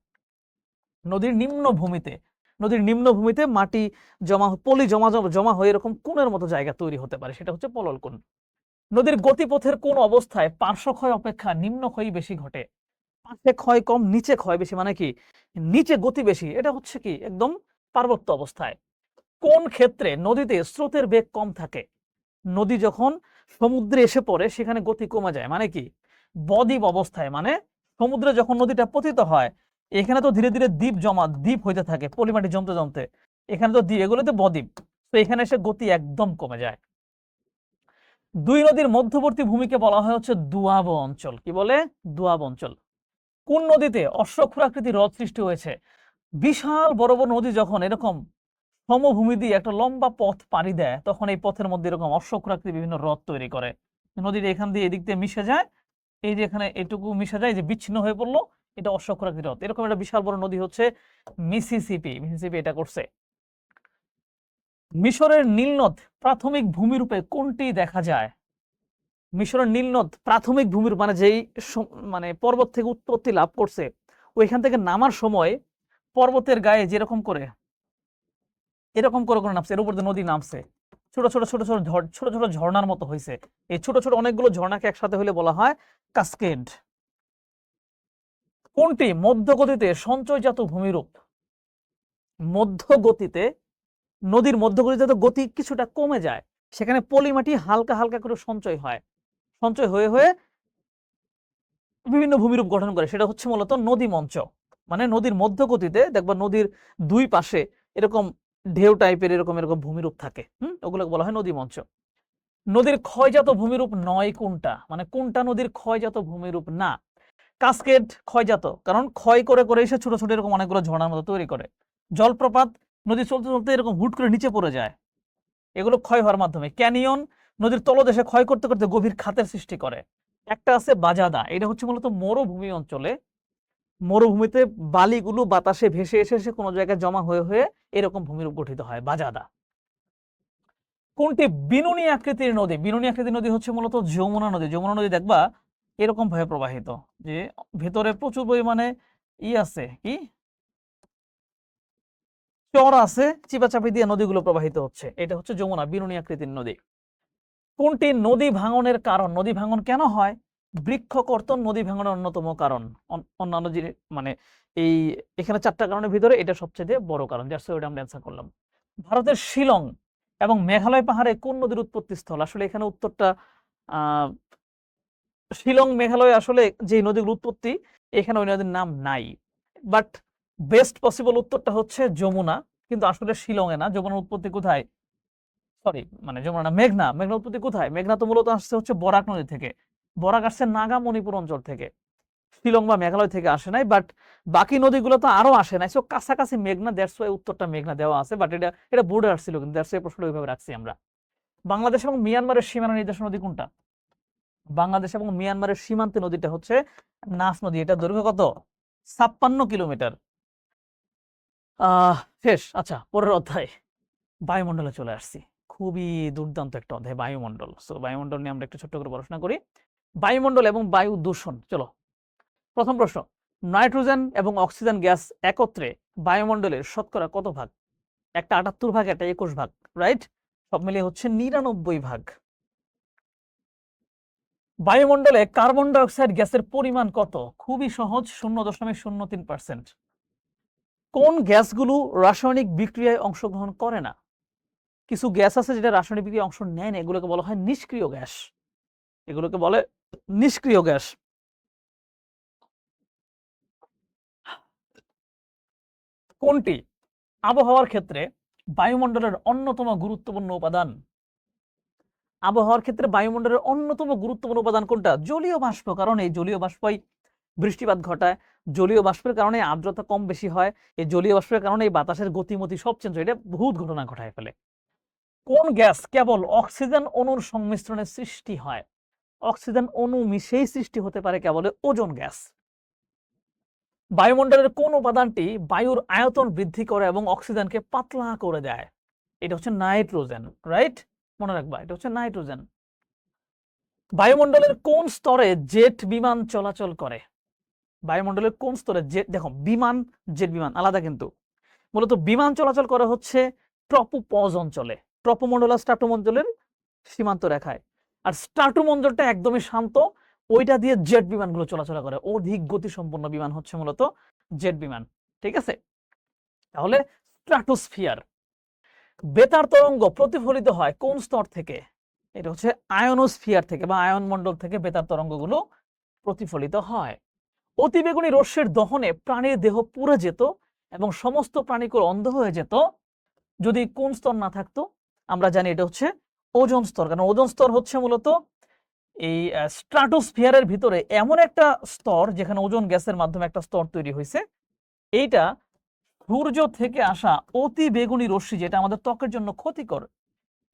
নদীর নিম্নভূমিতে। নদীর নিম্নভূমিতে মাটি জমা, পলি জমা জমা হয়ে এরকম কোণের মতো জায়গা তৈরি হতে পারে, সেটা হচ্ছে পলল কোণ। নদীর গতিপথের কোন অবস্থায় পার্শ্বক্ষয় অপেক্ষা নিম্নক্ষয়ই বেশি ঘটে? পাশে ক্ষয় কম, নিচে ক্ষয় বেশি, মানে কি নিচে গতি বেশি, এটা হচ্ছে কি একদম পার্বত্য অবস্থায়। কোন ক্ষেত্রে নদীতে স্রোতের বেগ কম থাকে? নদী যখন সমুদ্রে এসে পড়ে সেখানে গতি কমে যায়, মানে কি বদ্বীপ অবস্থায়, মানে সমুদ্রে যখন নদীটা পতিত হয়, এখানে তো ধীরে ধীরে দ্বীপ হইতে থাকে, পলিমাটি জমতে জমতে, এখানে তো দ্বীপ, এগুলোতে বদ্বীপ, তো এখানে এসে গতি একদম কমে যায়। দুই নদীর মধ্যবর্তী ভূমিকে বলা হয় হচ্ছে দোআব অঞ্চল। কি বলে? দোআব অঞ্চল। কোন নদীতে অশ্বক্ষুরাকৃতি হ্রদ সৃষ্টি হয়েছে? বিশাল বড় বড় নদী যখন এরকম সমভূমি দিয়ে একটা লম্বা পথ পাড়ি দেয়, তখন এই পথের মধ্যে এরকম অশ্বক্ষুরাকৃতি বিভিন্ন হ্রদ তৈরি করে। নদীর এখান দিয়ে এদিক দিয়ে মিশে যায়, এই যে এখানে এটুকু মিশে যায়, যে বিচ্ছিন্ন হয়ে পড়লো, এটা অশ্বক্ষুরাকৃতি হ্রদ। এরকম একটা বিশাল বড় নদী হচ্ছে মিসিসিপি। মিসিসিপি এটা করছে। মিশরের নীলনদ প্রাথমিক ভূমিরূপে কোনটি দেখা যায়? মিশরের নীলনদ প্রাথমিক ভূমির, মানে যেই মানে পর্বত থেকে উৎপত্তি লাভ করছে, ওইখান থেকে নামার সময় পর্বতের গায়ে যেরকম করে এরকম করে করে নামছে, এর উপর দিয়ে নদী নামছে, ছোট ছোট ছোট ছোট ছোট ছোট ঝর্ণার মতো হয়েছে। এই ছোট ছোট অনেকগুলো ঝর্ণাকে একসাথে হলে বলা হয় কাসকেড। কোনটি মধ্যগতিতে সঞ্চয়জাত ভূমিরূপ? মধ্যগতিতে, নদীর মধ্যগতিতে তো গতি কিছুটা কমে যায়, সেখানে পলিমাটি হালকা হালকা করে সঞ্চয় হয়, সঞ্চয় হয়ে হয়ে বিভিন্ন ভূমিরূপ গঠন করে, সেটা হচ্ছে মূলত নদী মঞ্চ। মানে নদীর মধ্যগতিতে দেখবা নদীর দুই পাশে এরকম ঢেউ টাইপের এরকম এরকম ভূমিরূপ থাকে, ওগুলোকে বলা হয় নদী মঞ্চ। নদীর ক্ষয়জাত ভূমিরূপ নয় কোনটা? মানে কোনটা নদীর ক্ষয়জাত ভূমিরূপ না? কাসকেড ক্ষয়জাত, কারণ ক্ষয় করে করে এসে ছোট ছোট এরকম অনেকগুলো ঝর্ণার মতো তৈরি করে। জলপ্রপাত, নদী চলতে চলতে এরকম হুট করে নিচে পড়ে যায়, এগুলো ক্ষয় হওয়ার মাধ্যমে। ক্যানিয়ন, নদীর তলদেশে ক্ষয় করতে করতে গভীর খাতের সৃষ্টি করে। একটা আছে বাজাদা, এটা হচ্ছে মূলত মরুভূমি অঞ্চলে মরুভূমিতে বালিগুলো বাতাসে ভেসে এসে এসে কোনো জায়গায় জমা হয়ে হয়ে এরকম ভূমিরূপ গঠিত হয়, বাজাদা। কোনটি বিনুনি আকৃতির নদী? বিনুনি আকৃতির নদী হচ্ছে মূলত যমুনা নদী। যমুনা নদী দেখবা এরকম ভাবে প্রবাহিত, যে ভেতরে প্রচুর পরিমাণে আছে কি চর আছে, চিপাচাপি দিয়ে নদীগুলো প্রবাহিত হচ্ছে, এটা হচ্ছে যমুনা, বিনুনি আকৃতির নদী। কোনটি নদী ভাঙনের কারণ? নদী ভাঙন কেন হয়? বৃক্ষকর্তন নদী ভাঙনের অন্যতম কারণ। অন্যান্য মানে এই এখানে 4টা কারণের ভিতরে এটা সবচেয়ে বড় কারণ, যার সাথে আমরা অ্যান্সার করলাম। ভারতের শিলং এবং মেঘালয় পাহাড়ে কোন নদীর উৎপত্তি স্থল? আসলে এখানে উত্তরটা শিলং মেঘালয় আসলে যে নদীগুলো উৎপত্তি, এখানে ওই নদীর নাম নাই, বাট বেস্ট পসিবল উত্তরটা হচ্ছে যমুনা, কিন্তু আসলে শিলংয়ে না। যমুনার উৎপত্তি কোথায়? সরি, মানে যমুনা না, মেঘনা। মেঘনা উৎপত্তি কোথায়? মেঘনা তো মূলত আসছে হচ্ছে বরাক নদী থেকে। বরাক আসছে নাগা মণিপুর অঞ্চল থেকে, শিলং বা মেঘালয় থেকে আসে নাই। বাট বাকি নদীগুলো তো আরো আসে নাই, সো কাছাকাছি মেঘনা, দ্যাটস ওয়াই উত্তরটা মেঘনা দেওয়া আছে। বাট এটা বোর্ডে আসছিল, কিন্তু দ্যাটস ওয়াই প্রশ্ন ওইভাবে রাখছি আমরা। বাংলাদেশ এবং মিয়ানমারের সীমানা নির্দেশ নদী কোনটা? বাংলাদেশ এবং মিয়ানমারের সীমান্তে নদীটা হচ্ছে নাফ নদী। এটা দৈর্ঘ্য কত? 56 কিলোমিটার। শেষ। আচ্ছা, পরের অধ্যায় বায়ুমণ্ডলে চলে আসছি। খুবই দুর্দান্ত একটা অধ্যায়, বায়ুমণ্ডল। সো বায়ুমণ্ডল নিয়ে আমরা একটু ছোট্ট করে পড়াশোনা করি। বায়ুমণ্ডল এবং বায়ু দূষণ। চলো, প্রথম প্রশ্ন, নাইট্রোজেন এবং অক্সিজেন গ্যাস একত্রে বায়ুমণ্ডলের শতকরা কত ভাগ? একটা 78 ভাগ, একটা 21 ভাগ, রাইট? সব মিলিয়ে হচ্ছে 99 ভাগ। বায়ুমণ্ডলে কার্বন ডাইঅক্সাইড গ্যাসের পরিমাণ কত? খুবই সহজ, 0.03%। কোন গ্যাসগুলো রাসায়নিক বিক্রিয়ায় অংশগ্রহণ করে না? কিছু গ্যাস আছে যেটা রাসায়নিক বিক্রিয়ায় অংশ নেয় না, এগুলোকে বলা হয় নিষ্ক্রিয় গ্যাস। এগুলোকে বলে নিষ্ক্রিয় গ্যাস। কোনটি আবহাওয়ার ক্ষেত্রে বায়ুমণ্ডলের অন্যতম গুরুত্বপূর্ণ উপাদান? আবহাওয়ার ক্ষেত্রে বায়ুমণ্ডলের অন্যতম গুরুত্বপূর্ণ উপাদান কোনটা? জলীয় বাষ্প। কারণ এই জলীয় বাষ্পই বৃষ্টিপাত ঘটায়, জলীয় বাষ্পের কারণে আর্দ্রতা কম বেশি হয়, এই জলীয় বাষ্পের কারণে এই বাতাসের গতিমতি সব চেঞ্জ হয়, এটা বহুত ঘটনা ঘটায় ফেলে। কোন গ্যাস কেবল অক্সিজেন অণুর সংমিশ্রণে সৃষ্টি হয়? অক্সিজেন অণু মিশেই সৃষ্টি হতে পারে কেবল ওজোন গ্যাস। বায়ুমণ্ডলের কোন উপাদানটি বায়ুর আয়তন বৃদ্ধি করে এবং অক্সিজেনকে পাতলা করে দেয়? এটা হচ্ছে নাইট্রোজেন, রাইট? মনে রাখবা, এটা হচ্ছে নাইট্রোজেন। বায়ুমণ্ডলের কোন স্তরে জেট বিমান চলাচল করে? বায়ুমণ্ডলের কোন স্তরে জেট, দেখো বিমান জেট বিমান আলাদা, কিন্তু মূলত বিমান চলাচল করে হচ্ছে ট্রপোপজ অঞ্চলে, ট্রপোমণ্ডল আর স্ট্রাটোমণ্ডলের সীমান্ত রেখায়। আর স্ট্রাটোমণ্ডলটা একদমই শান্ত, ওইটা দিয়ে জেট বিমানগুলো চলাচল করে। অধিক গতিসম্পন্ন বিমান হচ্ছে মূলত জেট বিমান, ঠিক আছে? তাহলে স্ট্রাটোস্ফিয়ার। বেতার তরঙ্গ প্রতিফলিত হয় কোন স্তর থেকে? এটা হচ্ছে আয়নোস্ফিয়ার থেকে বা আয়ন মণ্ডল থেকে বেতার তরঙ্গগুলো প্রতিফলিত হয়। অতিবেগুনি রশ্মির দহনে প্রাণীর দেহ পুড়ে যেত এবং সমস্ত প্রাণীকুল অন্ধ হয়ে যেত যদি কোন স্তর না থাকতো? আমরা জানি এটা হচ্ছে ওজোন স্তর। কারণ ওজোন স্তর হচ্ছে মূলত এই স্ট্রাটোস্ফিয়ারের ভিতরে এমন একটা স্তর যেখানে ওজোন গ্যাসের মাধ্যমে একটা স্তর তৈরি হয়েছে। এইটা সূর্য থেকে আসা অতি বেগুনি রশ্মি, যেটা আমাদের ত্বকের জন্য ক্ষতিকর,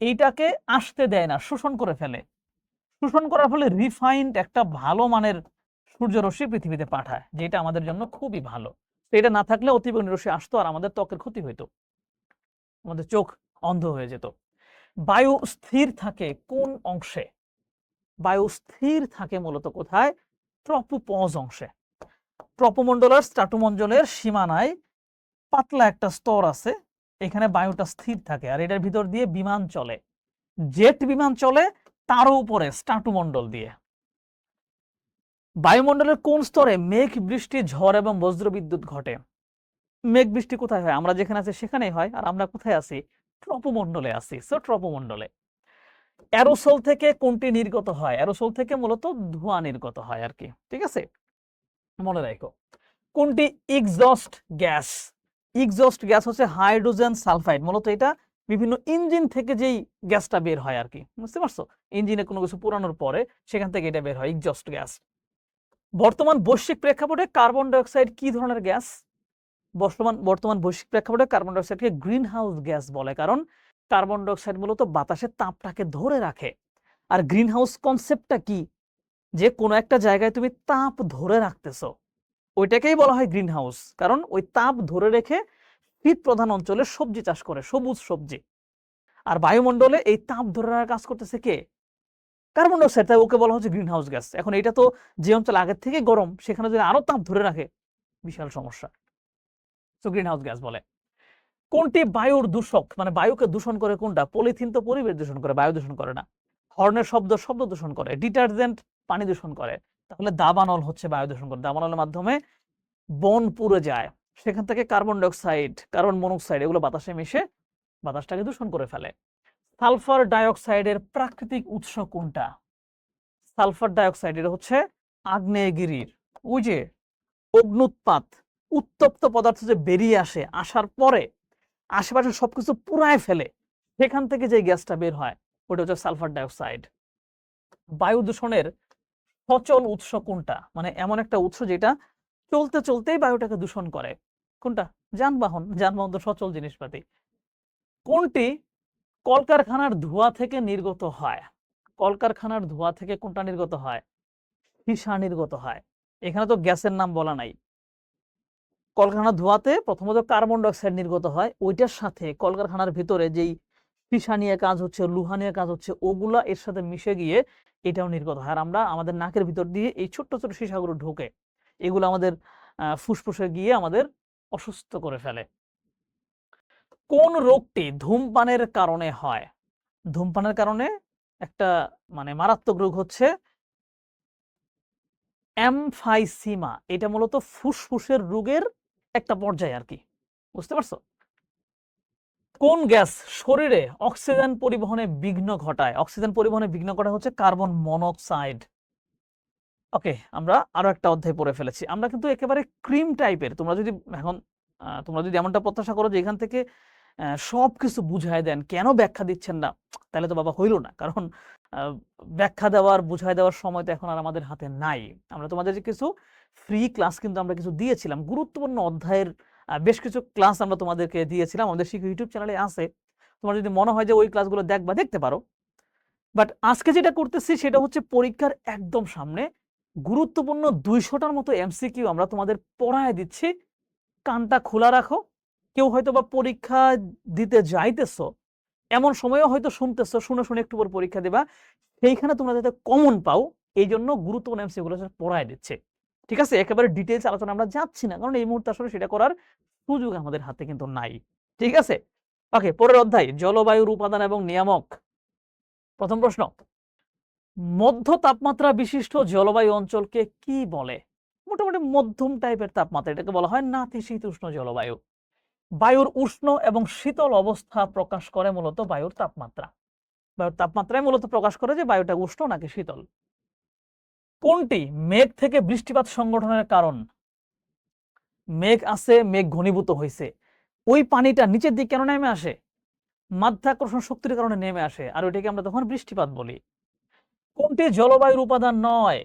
এইটাকে আসতে দেয় না, শোষণ করে ফেলে। শোষণ করার ফলে রিফাইন্ড একটা ভালো মানের সূর্যরশ্মি পৃথিবীতে পাঠায়, যেটা আমাদের জন্য খুবই ভালো। এটা না থাকলে অতি বেগুনি রশ্মি আসতো আর আমাদের ত্বকের ক্ষতি হইতো, আমাদের চোখ অন্ধ হয়ে যেত। বায়ু স্থির থাকে কোন অংশে? বায়ু স্থির থাকে মূলত কোথায়? ট্রপোপজ অংশে। ট্রপোমণ্ডল আর স্ট্রাটোমণ্ডলের সীমানায় পাতলা একটা স্তর আছে, এখানে বায়ুটা স্থির থাকে আর এটার ভিতর দিয়ে বিমান চলে, জেট বিমান চলে তার উপরে স্ট্রাটোমণ্ডল দিয়ে। বায়ুমণ্ডলের কোন স্তরে মেঘ বৃষ্টি, ঝড় এবং বজ্রবিদ্যুৎ ঘটে? মেঘ বৃষ্টি কোথায় হয়? আমরা যেখানে আছি সেখানেই হয়। আর আমরা কোথায় আছি? ট্রপোমণ্ডলে আছি। সো ট্রপোমণ্ডলে। অ্যারোসল থেকে কোনটি নির্গত হয়? অ্যারোসল থেকে মূলত ধোঁয়া নির্গত হয় আর কি, ঠিক আছে? মনে রাখো। কোনটি এক্সজস্ট গ্যাস? এক্সজস্ট গ্যাস হচ্ছে হাইড্রোজেন সালফাইড। মূলত এটা বিভিন্ন ইঞ্জিন থেকে যেই গ্যাসটা বের হয় আর কি, বুঝতে পারছো? ইঞ্জিনে কোনো কিছু পুরানোর পরে সেখান থেকে এটা বের হয়, এক্সজস্ট গ্যাস। বর্তমান বৈশ্বিক প্রেক্ষাপটে কার্বন ডাইঅক্সাইড কি ধরনের গ্যাস? বর্তমান বৈশ্বিক প্রেক্ষাপটে কার্বন ডাইঅক্সাইডকে গ্রিন হাউস গ্যাস বলে, কারণ কার্বন ডাইঅক্সাইড মূলত বাতাসের তাপটাকে ধরে রাখে। আর গ্রিন হাউস কনসেপ্টটা কি? যে কোনো একটা জায়গায় তুমি তাপ ধরে রাখতেছো, ওইটাকেই বলা হয় গ্রিন হাউস, কারণ ওই তাপ ধরে রেখে শীত প্রধান অঞ্চলে সবজি চাষ করে, সবুজ সবজি। আর বায়ুমণ্ডলে এই তাপ ধরে রাখার কাজ করতেছে কে? কার্বন ডাইঅক্সাইড, তাই ওকে বলা হচ্ছে গ্রিন হাউস গ্যাস। এখন এটা তো যে অঞ্চল আগের থেকে গরম, সেখানে যদি আরো তাপ ধরে রাখে, বিশাল সমস্যা। তো গ্রিন হাউস গ্যাস বলে। কোনটি বায়ুর দূষক, মানে বায়ুকে দূষণ করে কোনটা? পলিথিন তো পরিবেশ দূষণ করে, বায়ু দূষণ করে না। হর্নের শব্দ শব্দ দূষণ করে। ডিটারজেন্ট পানি দূষণ করে। তাহলে দাবানল হচ্ছে বায়ু দূষণ করে। দাবানলের মাধ্যমে বন পুড়ে যায়, সেখান থেকে কার্বন ডাইঅক্সাইড, কার্বন মনোক্সাইড এগুলো বাতাসে মিশে বাতাসটাকে দূষণ করে ফেলে। সালফার ডাইঅক্সাইডের প্রাকৃতিক উৎস কোনটা? সালফার ডাইঅক্সাইড এটা হচ্ছে আগ্নেয়গিরির ওই যে অগ্নুৎপাত, উত্তপ্ত পদার্থ যে বেরিয়ে আসে, আসার পরে আশেপাশে সবকিছু পুড়ায় ফেলে, সেখান থেকে যে গ্যাসটা বের হয় ওটা হচ্ছে সালফার ডাইঅক্সাইড। বায়ু দূষণের সচল উৎস কোনটা? মানে এমন একটা উৎস যেটা চলতে চলতেই বায়ুটাকে দূষণ করে। কোনটা? যানবাহন। যানবাহন তো সচল জিনিসপাতি। কোনটি কলকারখানার ধোঁয়া থেকে নির্গত হয়? কলকারখানার ধোঁয়া থেকে কোনটা নির্গত হয়? সীসা নির্গত হয়। এখানে তো গ্যাসের নাম বলা নাই। কলকারখানার ধোঁয়াতে প্রথমত কার্বন ডাইঅক্সাইড নির্গত হয়, ওইটার সাথে কলকারখানার ভিতরে যেই সীসা নিয়ে কাজ হচ্ছে, লোহা নিয়ে কাজ হচ্ছে, ওগুলা এর সাথে মিশে গিয়ে এটাও নির্গত হয়। আর আমরা আমাদের নাকের ভিতর দিয়ে এই ছোট্ট ছোট সীসাগুলো ঢোকে, এগুলো আমাদের ফুসফুসে গিয়ে আমাদের অসুস্থ করে ফেলে। কোন রোগটি ধূমপানের কারণে হয়? ধূমপানের কারণে একটা মানে মারাত্মক রোগ হচ্ছে এমফাইসিমা। এটা মূলত ফুসফুসের রোগের একটা পর্যায় আর কি। বুঝতে পারছো? কোন গ্যাস শরীরে অক্সিজেন পরিবহনে বিঘ্ন ঘটায়? অক্সিজেন পরিবহনে বিঘ্ন ঘটায় হচ্ছে কার্বন মনোক্সাইড। ওকে, আমরা আরো একটা অধ্যায় পড়ে ফেলেছি। আমরা কিন্তু একেবারে ক্রিম টাইপের। তোমরা যদি এখন তোমরা যদি এমনটা প্রত্যাশা করো যে এখান থেকে সবকিছু বুঝায় দেন, কেন ব্যাখ্যা দিচ্ছেন না, তাহলে তো বাবা হইল না। কারণ ব্যাখ্যা দেওয়ার, বুঝায় দেওয়ার সময় তো এখন আর আমাদের হাতে নাই। আমরা তোমাদের যে কিছু ফ্রি ক্লাস কিন্তু আমরা কিছু দিয়েছিলাম, গুরুত্বপূর্ণ অধ্যায়ের বেশ কিছু ক্লাস আমরা তোমাদেরকে দিয়েছিলাম, আমাদের শিক্ষা ইউটিউব চ্যানেলে আছে। তোমার যদি মনে হয় যে ওই ক্লাসগুলো দেখবা, দেখতে পারো। বাট আজকে যেটা করতেছি সেটা হচ্ছে পরীক্ষার একদম সামনে গুরুত্বপূর্ণ 200টার মতো এমসিকিউ আমরা তোমাদের পড়ায় দিচ্ছি। কানটা খোলা রাখো। কেউ হয়তো বা পরীক্ষা দিতে যাইতেছো, এমন সময়ও হয়তো শুনতেছো, শুনে শুনে একটু পর পরীক্ষা দেবা, সেইখানে তোমরা যাতে কমন পাও, এই জন্য গুরুত্বপূর্ণ এমসিকিউ গুলো পড়ায় দিচ্ছে। ঠিক আছে, একেবারে ডিটেইলস আলোচনা আমরা যাচ্ছি না, কারণ এই মুহূর্তে আসলে সেটা করার সুযোগ আমাদের হাতে কিন্তু নাই। ঠিক আছে, ওকে, পরের অধ্যায় জলবায়ুর উপাদান এবং নিয়ামক। প্রথম প্রশ্ন, মধ্য তাপমাত্রা বিশিষ্ট জলবায়ু অঞ্চলকে কি বলে? মোটামুটি মধ্যম টাইপের তাপমাত্রা, এটাকে বলা হয় নাতিশীতোষ্ণ জলবায়ু। বায়ুর উষ্ণ এবং শীতল অবস্থা প্রকাশ করে মূলত বায়ুর তাপমাত্রা। বায়ুর তাপমাত্রায় মূলত প্রকাশ করে যে বায়ুটা উষ্ণ নাকি শীতল। কোনটি মেঘ থেকে বৃষ্টিপাত সংগঠনের কারণ? মেঘ আছে, মেঘ ঘনীভূত হয়েছে, ওই পানিটা নিচের দিকে কেন নেমে আসে? মাধ্যাকর্ষণ শক্তির কারণে নেমে আসে, আর ওইটাকে আমরা তখন বৃষ্টিপাত বলি। কোনটি জলবায়ুর উপাদান নয়?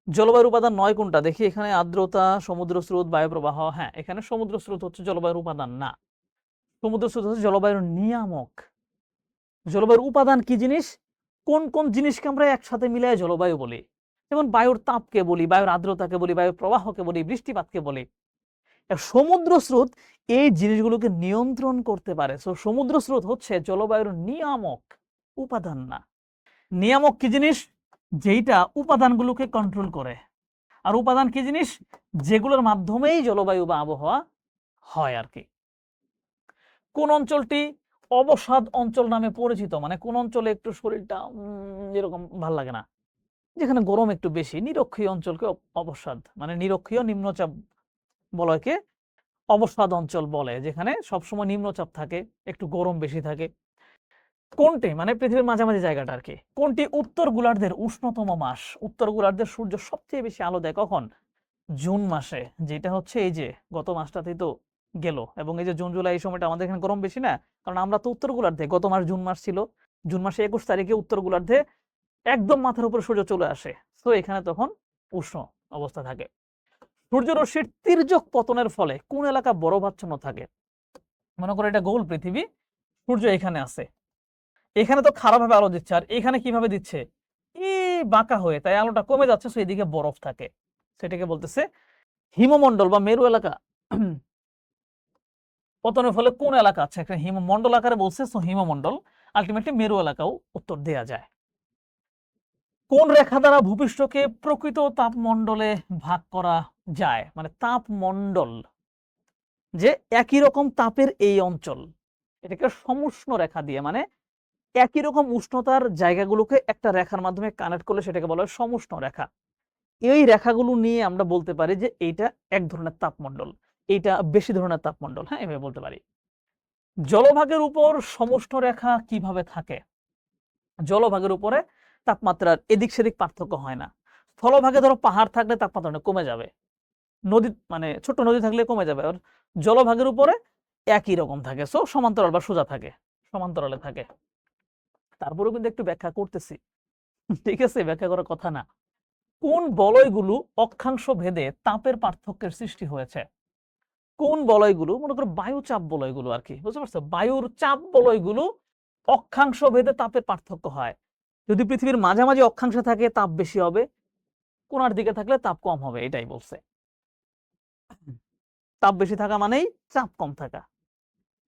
জলবায়ুর উপাদান নয় কোনটা দেখি, এখানে আর্দ্রতা, সমুদ্র স্রোত, বায়ু প্রবাহ। হ্যাঁ, এখানে সমুদ্র স্রোত হচ্ছে জলবায়ুর উপাদান না, সমুদ্র স্রোত হচ্ছে জলবায়ুর নিয়ামক। জলবায়ুর উপাদান কি জিনিস? কোন কোন জিনিসকে আমরা একসাথে মিলিয়ে জলবায়ু বলি? যেমন বায়ুর তাপকে বলি, বায়ুর আর্দ্রতাকে বলি, বায়ুর প্রবাহকে বলি, বৃষ্টিপাতকে বলি। সমুদ্র স্রোত এই জিনিসগুলোকে নিয়ন্ত্রণ করতে পারে। সো সমুদ্র স্রোত হচ্ছে জলবায়ুর নিয়ামক, উপাদান না। নিয়ামক কি জিনিস? যেইটা উপাদানগুলোকে কন্ট্রোল করে। আর উপাদান কি জিনিস? যেগুলোর মাধ্যমেই জলবায়ু বা আবহাওয়া হয় আর কি। কোন অঞ্চলটি অবসাদ অঞ্চল নামে পরিচিত? মানে কোন অঞ্চলে একটু শরীরটা এরকম ভাল লাগে না, যেখানে গরম একটু বেশি, নিরক্ষীয় অঞ্চলকে অবসাদ, মানে নিরক্ষীয় নিম্নচাপ বলয়কে অবসাদ অঞ্চল বলে, যেখানে সবসময় নিম্নচাপ থাকে, একটু গরম বেশি থাকে। কোনটি, মানে পৃথিবীর মাঝামাঝি জায়গাটা আর কি। কোনটি উত্তর গোলার্ধের উষ্ণতম মাস? উত্তর গোলার্ধের সূর্য সবচেয়ে বেশি আলো দেয় কখন? জুন মাসে, যেটা হচ্ছে এই যে গত মাসটাতেই তো গেল। এবং এই যে জুন জুলাই, এই সময়টা আমাদের এখানে গরম বেশি না, কারণ আমরা তো উত্তর গোলার্ধে। গত মাস জুন মাস ছিল, জুন মাসে 21 তারিখে উত্তর গোলার্ধে একদম মাথার উপরে সূর্য চলে আসে, তো এখানে তখন উষ্ণ অবস্থা থাকে। সূর্যরশ্মির তির্যক পতনের ফলে কোন এলাকা বরফাচ্ছন্ন থাকে? মনে করো এটা গোল পৃথিবী, সূর্য এখানে আছে, এখানে তো খারাপভাবে আলো দিচ্ছে, আর এখানে কিভাবে দিচ্ছে, এই বাঁকা হয়ে, তাই আলোটা কমে যাচ্ছে, সো এদিকে বরফ থাকে, সেটাকে বলতেছে হিমমণ্ডল বা মেরু এলাকা পতনের ফলে কোন এলাকা আছে, একটা হিমমণ্ডল আকারে বলছে, সো হিমমণ্ডল, আলটিমেটলি মেরু এলাকাও উত্তর দেয়া যায়। কোন রেখা দ্বারা ভূপৃষ্ঠকে প্রকৃত তাপমণ্ডলে ভাগ করা যায়, মানে তাপমণ্ডল যে একই রকম তাপের এই অঞ্চল, এটাকে সমুষ্ণ রেখা দিয়ে, মানে একই রকম উষ্ণতার জায়গাগুলোকে একটা রেখার মাধ্যমে কানেক্ট করলে সেটাকে বলা হয় সমুষ্ণ রেখা। এই রেখাগুলো নিয়ে আমরা বলতে পারি যে এইটা এক ধরনের তাপমণ্ডল, এইটা বেশি ধরনের তাপমণ্ডল, হ্যাঁ এভাবে বলতে পারি। জলভাগের উপর সমুষ্ণ রেখা কিভাবে থাকে? জলভাগের উপরে তাপমাত্রার এদিক সেদিক পার্থক্য হয় না। স্থলভাগে ধরো পাহাড় থাকলে তাপমাত্রা কমে যাবে, নদী মানে ছোট নদী থাকলে কমে যাবে, আর জলভাগের উপরে একই রকম থাকে, সো সমান্তরাল বা সোজা থাকে, সমান্তরালে থাকে। তারপরেও কিন্তু একটু ব্যাখ্যা করতেছি, ঠিক আছে, ব্যাখ্যা করার কথা না। কোন বলয়গুলো অক্ষাংশ ভেদে তাপের পার্থক্যের সৃষ্টি হয়েছে? কোন বলয়গুলো, মনে করো বায়ু চাপ বলয়গুলো আর কি, বুঝতে পারছো, বায়ুর চাপ বলয়গুলো অক্ষাংশ ভেদে তাপের পার্থক্য হয়। যদি পৃথিবীর মাঝামাঝি অক্ষাংশে থাকে তাপ বেশি হবে, কোনার দিকে থাকলে তাপ কম হবে, এটাই বলছে। তাপ বেশি থাকা মানেই চাপ কম থাকা,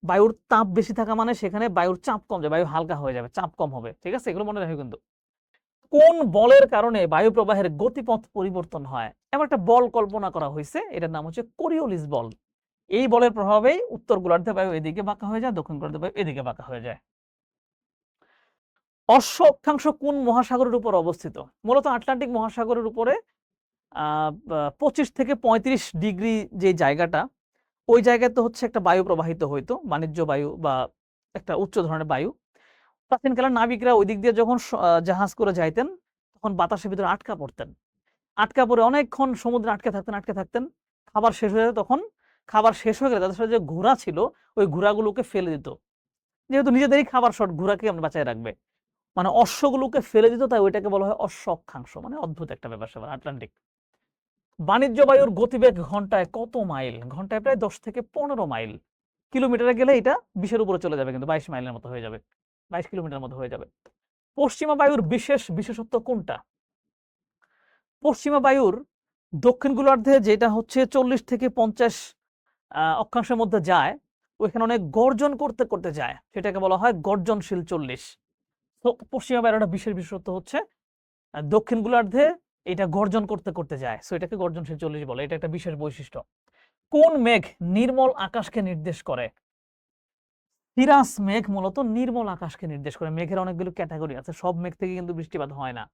বায়ুর তাপ বেশি থাকা মানে সেখানে বায়ুর চাপ কম যাবে, বায়ু হালকা হয়ে যাবে, চাপ কম হবে, ঠিক আছে, এগুলো মনে রাখবে কিন্তু। কোন বলের কারণে বায়ু প্রবাহের গতিপথ পরিবর্তন হয়? এমন একটা বল কল্পনা করা হয়েছে, এটার নাম হচ্ছে কোরিওলিস বল। এই বলের প্রভাবেই উত্তর গোলার্ধে বায়ু এদিকে বাঁকা হয়ে যায়, দক্ষিণ গোলার্ধে বায়ু এদিকে বাঁকা হয়ে যায়। অশ্ব অক্ষাংশ কোন মহাসাগরের উপর অবস্থিত? মূলত আটলান্টিক মহাসাগরের উপরে 25 থেকে 35 ডিগ্রি যে জায়গাটা, ওই জায়গায় তো হচ্ছে একটা বায়ু প্রবাহিত হইতো, বাণিজ্য বায়ু বা একটা উচ্চ ধরনের বায়ু। প্রাচীনকালের নাবিকরা ওই দিক দিয়ে যখন জাহাজ করে যাইতেন, তখন বাতাসের ভিতরে আটকা পড়তেন, আটকা পড়ে অনেকক্ষণ সমুদ্রে আটকে থাকতেন। খাবার শেষ হয়ে যেত, তখন খাবার শেষ হয়ে গেলে তাদের সাথে যে ঘোড়া ছিল ওই ঘোড়াগুলোকে ফেলে দিত, যেহেতু নিজেদেরই খাবার শর্ট, ঘোড়াকে আমরা বাঁচায় রাখবে, মানে অশ্বগুলোকে ফেলে দিত, তাই ওইটাকে বলা হয় অশ্ব অক্ষাংশ, মানে অদ্ভুত একটা ব্যাপার স্যাপার আটলান্টিক। বাণিজ্য বায়ুর গতিবেগ ঘন্টায় কত মাইল? ঘন্টায় প্রায় 10 থেকে 15 মাইল। কিলোমিটারে গেলে এটা 20-এর উপরে চলে যাবে, কিন্তু 22 মাইলের মতো হয়ে যাবে, 22 কিলোমিটার মতো হয়ে যাবে। পশ্চিমা বায়ুর বিশেষত্ব কোনটা? পশ্চিমা বায়ুর দক্ষিণ গোলার্ধে যেটা হচ্ছে 40 থেকে 50 অক্ষাংশের মধ্যে যায়, ওইখানে অনেক গর্জন করতে করতে যায়, সেটাকে বলা হয় গর্জনশীল 40। তো পশ্চিমা বায়ুর একটা বিশেষত্ব হচ্ছে দক্ষিণ গোলার্ধে এটা গর্জন করতে করতে যায়, সো এটাকে গর্জনশীল 40 বলে, এটা একটা বিশেষ বৈশিষ্ট্য। কোন মেঘ নির্মল আকাশকে নির্দেশ করে? সিরাস মেঘ মূলত নির্মল আকাশকে নির্দেশ করে। মেঘের অনেকগুলো ক্যাটাগরি আছে, সব মেঘ থেকে কিন্তু বৃষ্টিপাত হয় না।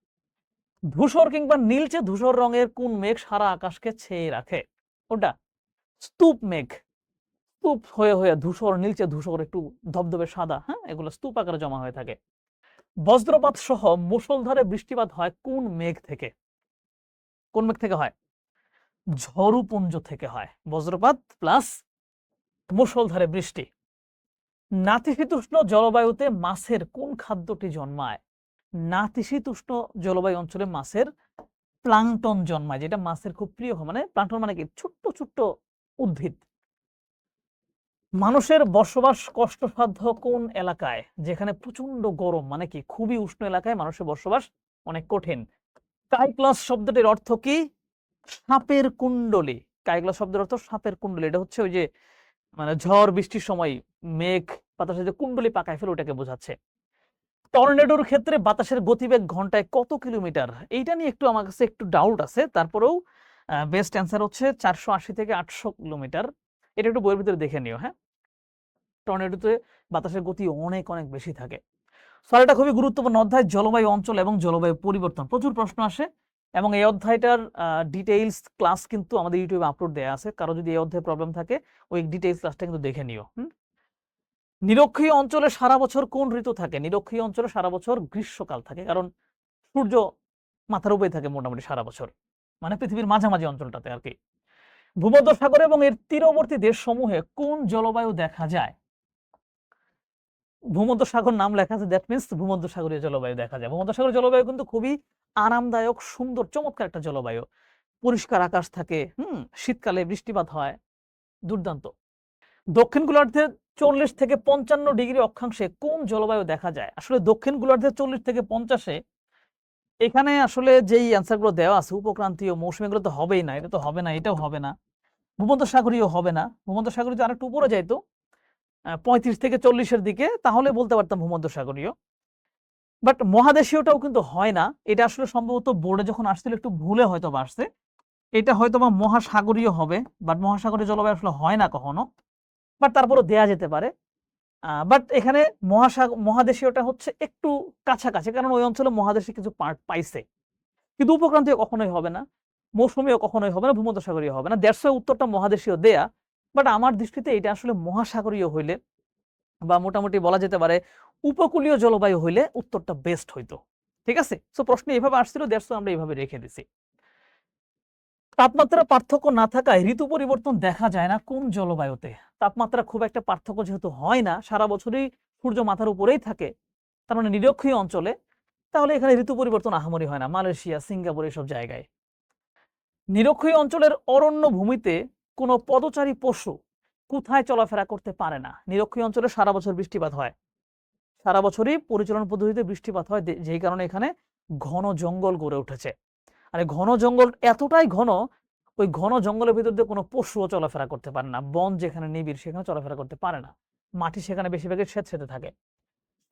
ধূসর কিংবা নীলচে ধূসর রঙের কোন মেঘ সারা আকাশকে ছেয়ে রাখে? ওটা স্তূপ মেঘ, স্তূপ হয়ে হয়ে ধূসর, নীলচে ধূসর, একটু ধবধবে সাদা, হ্যাঁ, এগুলো স্তূপ আকারে জমা হয়ে থাকে। বজ্রপাত সহ মুষলধারে বৃষ্টিপাত হয় কোন মেঘ থেকে? কোন মেঘ থেকে হয়? ঝড়ুপুঞ্জ থেকে হয়, বজ্রপাত প্লাস মুষলধারে বৃষ্টি। নাতিশীতোষ্ণ জলবায়ুতে মাছের কোন খাদ্যটি জন্মায়? নাতিশীতোষ্ণ জলবায়ু অঞ্চলে মাছের প্লাঙ্কটন জন্মায়, যেটা মাছের খুব প্রিয়, মানে প্লাঙ্কটন মানে কি, ছোট্ট ছোট্ট উদ্ভিদ। মানুষের বসবাস কষ্টসাধ্য কোন এলাকায়? যেখানে প্রচন্ড গরম, মানে কি খুবই উষ্ণ এলাকায় মানুষের বসবাস অনেক কঠিন। কাইক্লাস শব্দটির অর্থ কি? সাপের কুণ্ডলী। কাইক্লাস শব্দের অর্থ সাপের কুণ্ডলী, এটা হচ্ছে ওই যে মানে ঝড় বৃষ্টির সময় মেঘ বাতাসে যে কুণ্ডলী পাকায় ফেলে ওটাকে বোঝাচ্ছে। টর্নেডোর ক্ষেত্রে বাতাসের গতিবেগ ঘন্টায় কত কিলোমিটার? এইটা নিয়ে একটু আমার কাছে একটু ডাউট আছে, তারপরেও বেস্ট অ্যান্সার হচ্ছে 480 থেকে 800 কিলোমিটার। এটা একটু বইয়ের ভিতরে দেখে নিও, হ্যাঁ। টর্নেডোতে বাতাসের গতি অনেক অনেক বেশি থাকে। সো এটা খুবই গুরুত্বপূর্ণ অধ্যায়, জলবায়ু অঞ্চল এবং জলবায়ু পরিবর্তন, প্রচুর প্রশ্ন আসে, এবং এই অধ্যায়টার ডিটেইলস ক্লাস কিন্তু আমাদের ইউটিউবে আপলোড দেওয়া আছে, কারো যদি এই অধ্যায়ে প্রবলেম থাকে ওই ডিটেইলস ক্লাসটা কিন্তু দেখে নিও। নিরক্ষীয় অঞ্চলে সারা বছর কোন ঋতু থাকে? নিরক্ষীয় অঞ্চলে সারা বছর গ্রীষ্মকাল থাকে, কারণ সূর্য মাথার উপরে থাকে মোটামুটি সারা বছর, মানে পৃথিবীর মাঝামাঝি অঞ্চলটাতে আর কি। ভূমধ্যসাগর এবং এর তীরবর্তী দেশসমূহে কোন জলবায়ু দেখা যায়? ভূমধ্যসাগর নাম লেখা আছে, দ্যাট মিন্স ভূমধ্যসাগরীয় জলবায়ু দেখা যায়। ভূমধ্যসাগরীয় জলবায়ু কিন্তু খুবই আরামদায়ক, সুন্দর, চমৎকার একটা জলবায়ু, পরিষ্কার আকাশ থাকে, শীতকালে বৃষ্টিপাত হয়, দুর্দান্ত। দক্ষিণ গোলার্ধে 40 থেকে 55 ডিগ্রি অক্ষাংশে কোন জলবায়ু দেখা যায়? আসলে দক্ষিণ গোলার্ধে 40 থেকে 50-এ এখানে আসলে যেই অ্যান্সার গুলো দেওয়া আছে উপক্রান্তীয় মৌসুমী, এগুলো তো হবেই না, এটা তো হবে না, এটাও হবে না, ভূমধ্যসাগরীয় হবে না। ভূমধ্যসাগরীয় তো আরেকটু উপরে যাইতো 35 থেকে 40-এর দিকে, তাহলে বলতে পারতাম ভূমধ্যসাগরীয়। বাট মহাদেশীয়টাও কিন্তু হয় না, এটা আসলে সম্ভবত বোর্ডে যখন আসছিল একটু ভুলে হয়তো বা আসছে, এটা হয়তো বা মহাসাগরীয় হবে, বাট মহাসাগরীয় জলবায়ু আসলে হয় না কখনো, বাট তারপরও দেয়া যেতে পারে। বাট এখানে মহাদেশীয়টা হচ্ছে একটু কাছাকাছি, কারণ ওই অঞ্চলে মহাদেশে কিছু পার্ট পাইছে, কিন্তু উপক্রান্তীয় কখনোই হবে না, মৌসুমীও কখনোই হবে না, ভূমধ্যসাগরীয় হবে না। দেড়শো উত্তরটা মহাদেশীয় দেয়া, বাট আমার দৃষ্টিতে এটা আসলে মহাসাগরীয় হইলে বা মোটামুটি বলা যেতে পারে উপকূলীয় জলবায়ু হইলে উত্তরটা বেস্ট হইতো। ঠিক আছে, সো প্রশ্ন এইভাবে আসছিল, দেড়শো আমরা এইভাবে রেখে দিছি। তাপমাত্রা পার্থক্য না থাকায় ঋতু পরিবর্তন দেখা যায় না কোন জলবায়ুতে? তাপমাত্রা খুব একটা পার্থক্য যেহেতু হয় না, সারা বছরই সূর্য মাথার উপরেই থাকে, তার মানে নিরক্ষীয় অঞ্চলে, তাহলে এখানে ঋতু পরিবর্তন আহামরি হয় না মালয়েশিয়া, সিঙ্গাপুর এসব জায়গায়। নিরক্ষীয় অঞ্চলের অরণ্য ভূমিতে কোনো পদচারী পশু কোথায় চলাফেরা করতে পারে না? নিরক্ষীয় অঞ্চলে সারা বছর বৃষ্টিপাত হয়, সারা বছরই পরিচালন পদ্ধতিতে বৃষ্টিপাত হয়, যেই কারণে এখানে ঘন জঙ্গল গড়ে উঠেছে। আর ঘন জঙ্গল এতটাই ঘন, ওই ঘন জঙ্গলের ভিতর দিয়ে কোনো পশুও চলাফেরা করতে পারে না, বন যেখানে নিবিড় সেখানে চলাফেরা করতে পারে না, মাটি সেখানে বেশিরভাগই স্যাঁতসেঁতে থাকে।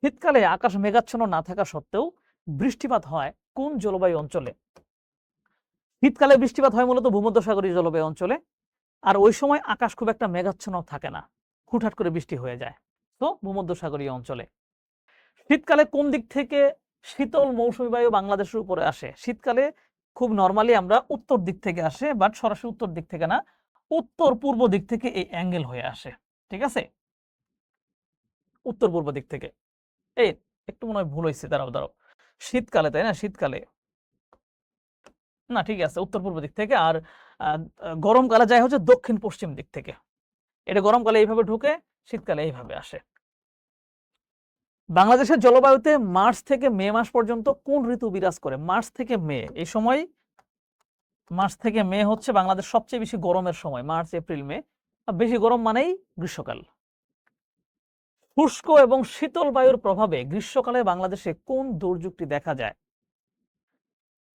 শীতকালে আকাশ মেঘাচ্ছন্ন না থাকা সত্ত্বেও বৃষ্টিপাত হয় কোন জলবায়ু অঞ্চলে? শীতকালে বৃষ্টিপাত হয় মূলত ভূমধ্যসাগরীয় জলবায়ু অঞ্চলে, আর ওই সময় আকাশ খুব একটা মেঘাচ্ছন্ন থাকে না, হুটহাট করে বৃষ্টি হয়ে যায়, তো ভূমধ্যসাগরীয় অঞ্চলে। শীতকালে কোন দিক থেকে শীতল মৌসুমী বায়ু বাংলাদেশের উপরে আসে? শীতকালে খুব নরমালি আমরা উত্তর দিক থেকে আসে, বাট সরাসরি উত্তর দিক থেকে না, উত্তর পূর্ব দিক থেকে এই অ্যাঙ্গেল হয়ে আসে। ঠিক আছে, উত্তর পূর্ব দিক থেকে। এই একটু মনে হয় ভুল হয়েছে, দাঁড়াও দাঁড়াও, শীতকালে, তাই না? শীতকালে না, ঠিক আছে, উত্তর পূর্ব দিক থেকে। আর গরমকালে যায় হচ্ছে দক্ষিণ পশ্চিম দিক থেকে, এটা গরমকালে এইভাবে ঢুকে, শীতকালে এইভাবে আসে। বাংলাদেশের জলবায়ুতে মার্চ থেকে মে মাস পর্যন্ত কোন ঋতু বিরাজ করে? মার্চ থেকে মে, এই সময় মার্চ থেকে মে হচ্ছে বাংলাদেশ সবচেয়ে বেশি গরমের সময়, মার্চ এপ্রিল মে। বেশি গরম মানেই গ্রীষ্মকাল। শুষ্ক এবং শীতল বায়ুর প্রভাবে গ্রীষ্মকালে বাংলাদেশে কোন দুর্যোগটি দেখা যায়?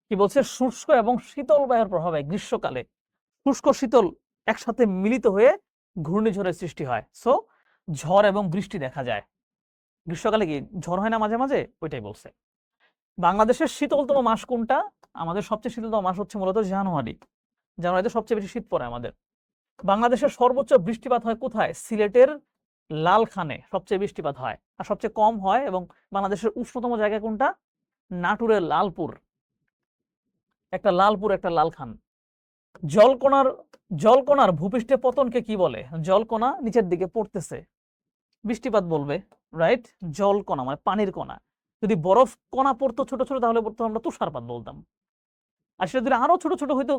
কি বলছে? শুষ্ক এবং শীতল বায়ুর প্রভাবে গ্রীষ্মকালে শুষ্ক শীতল একসাথে মিলিত হয়ে ঘূর্ণিঝড়ের সৃষ্টি হয়, সো ঝড় এবং বৃষ্টি দেখা যায়। গ্রীষ্মকালে কি ঝড় হয় না মাঝে মাঝে? ওইটাই বলছে। বাংলাদেশের শীতলতম মাস কোনটা? আমাদের সবচেয়ে শীতলতম মাস হচ্ছে মূলত জানুয়ারি, জানুয়ারিতে সবচেয়ে বেশি শীত পড়ে আমাদের। বাংলাদেশের সর্বোচ্চ বৃষ্টিপাত হয় কোথায়? সিলেটের লালখানে সবচেয়ে বৃষ্টিপাত হয়, আর সবচেয়ে কম হয়। এবং বাংলাদেশের উষ্ণতম জায়গা কোনটা? নাটোরের লালপুর, একটা লালপুর একটা লালখান। জলকণার জলকণার ভূপৃষ্ঠে পতনকে কি বলে? জলকণা নিচের দিকে পড়তেছে, বৃষ্টিপাত বলবে, রাইট? জলকণা মানে পানির কণা। যদি বরফ কণা পড়তো ছোট ছোট, তাহলে পড়তো আমরা তুষারপাত বলতাম। আর সেটা যদি আরো ছোট ছোট হইতো,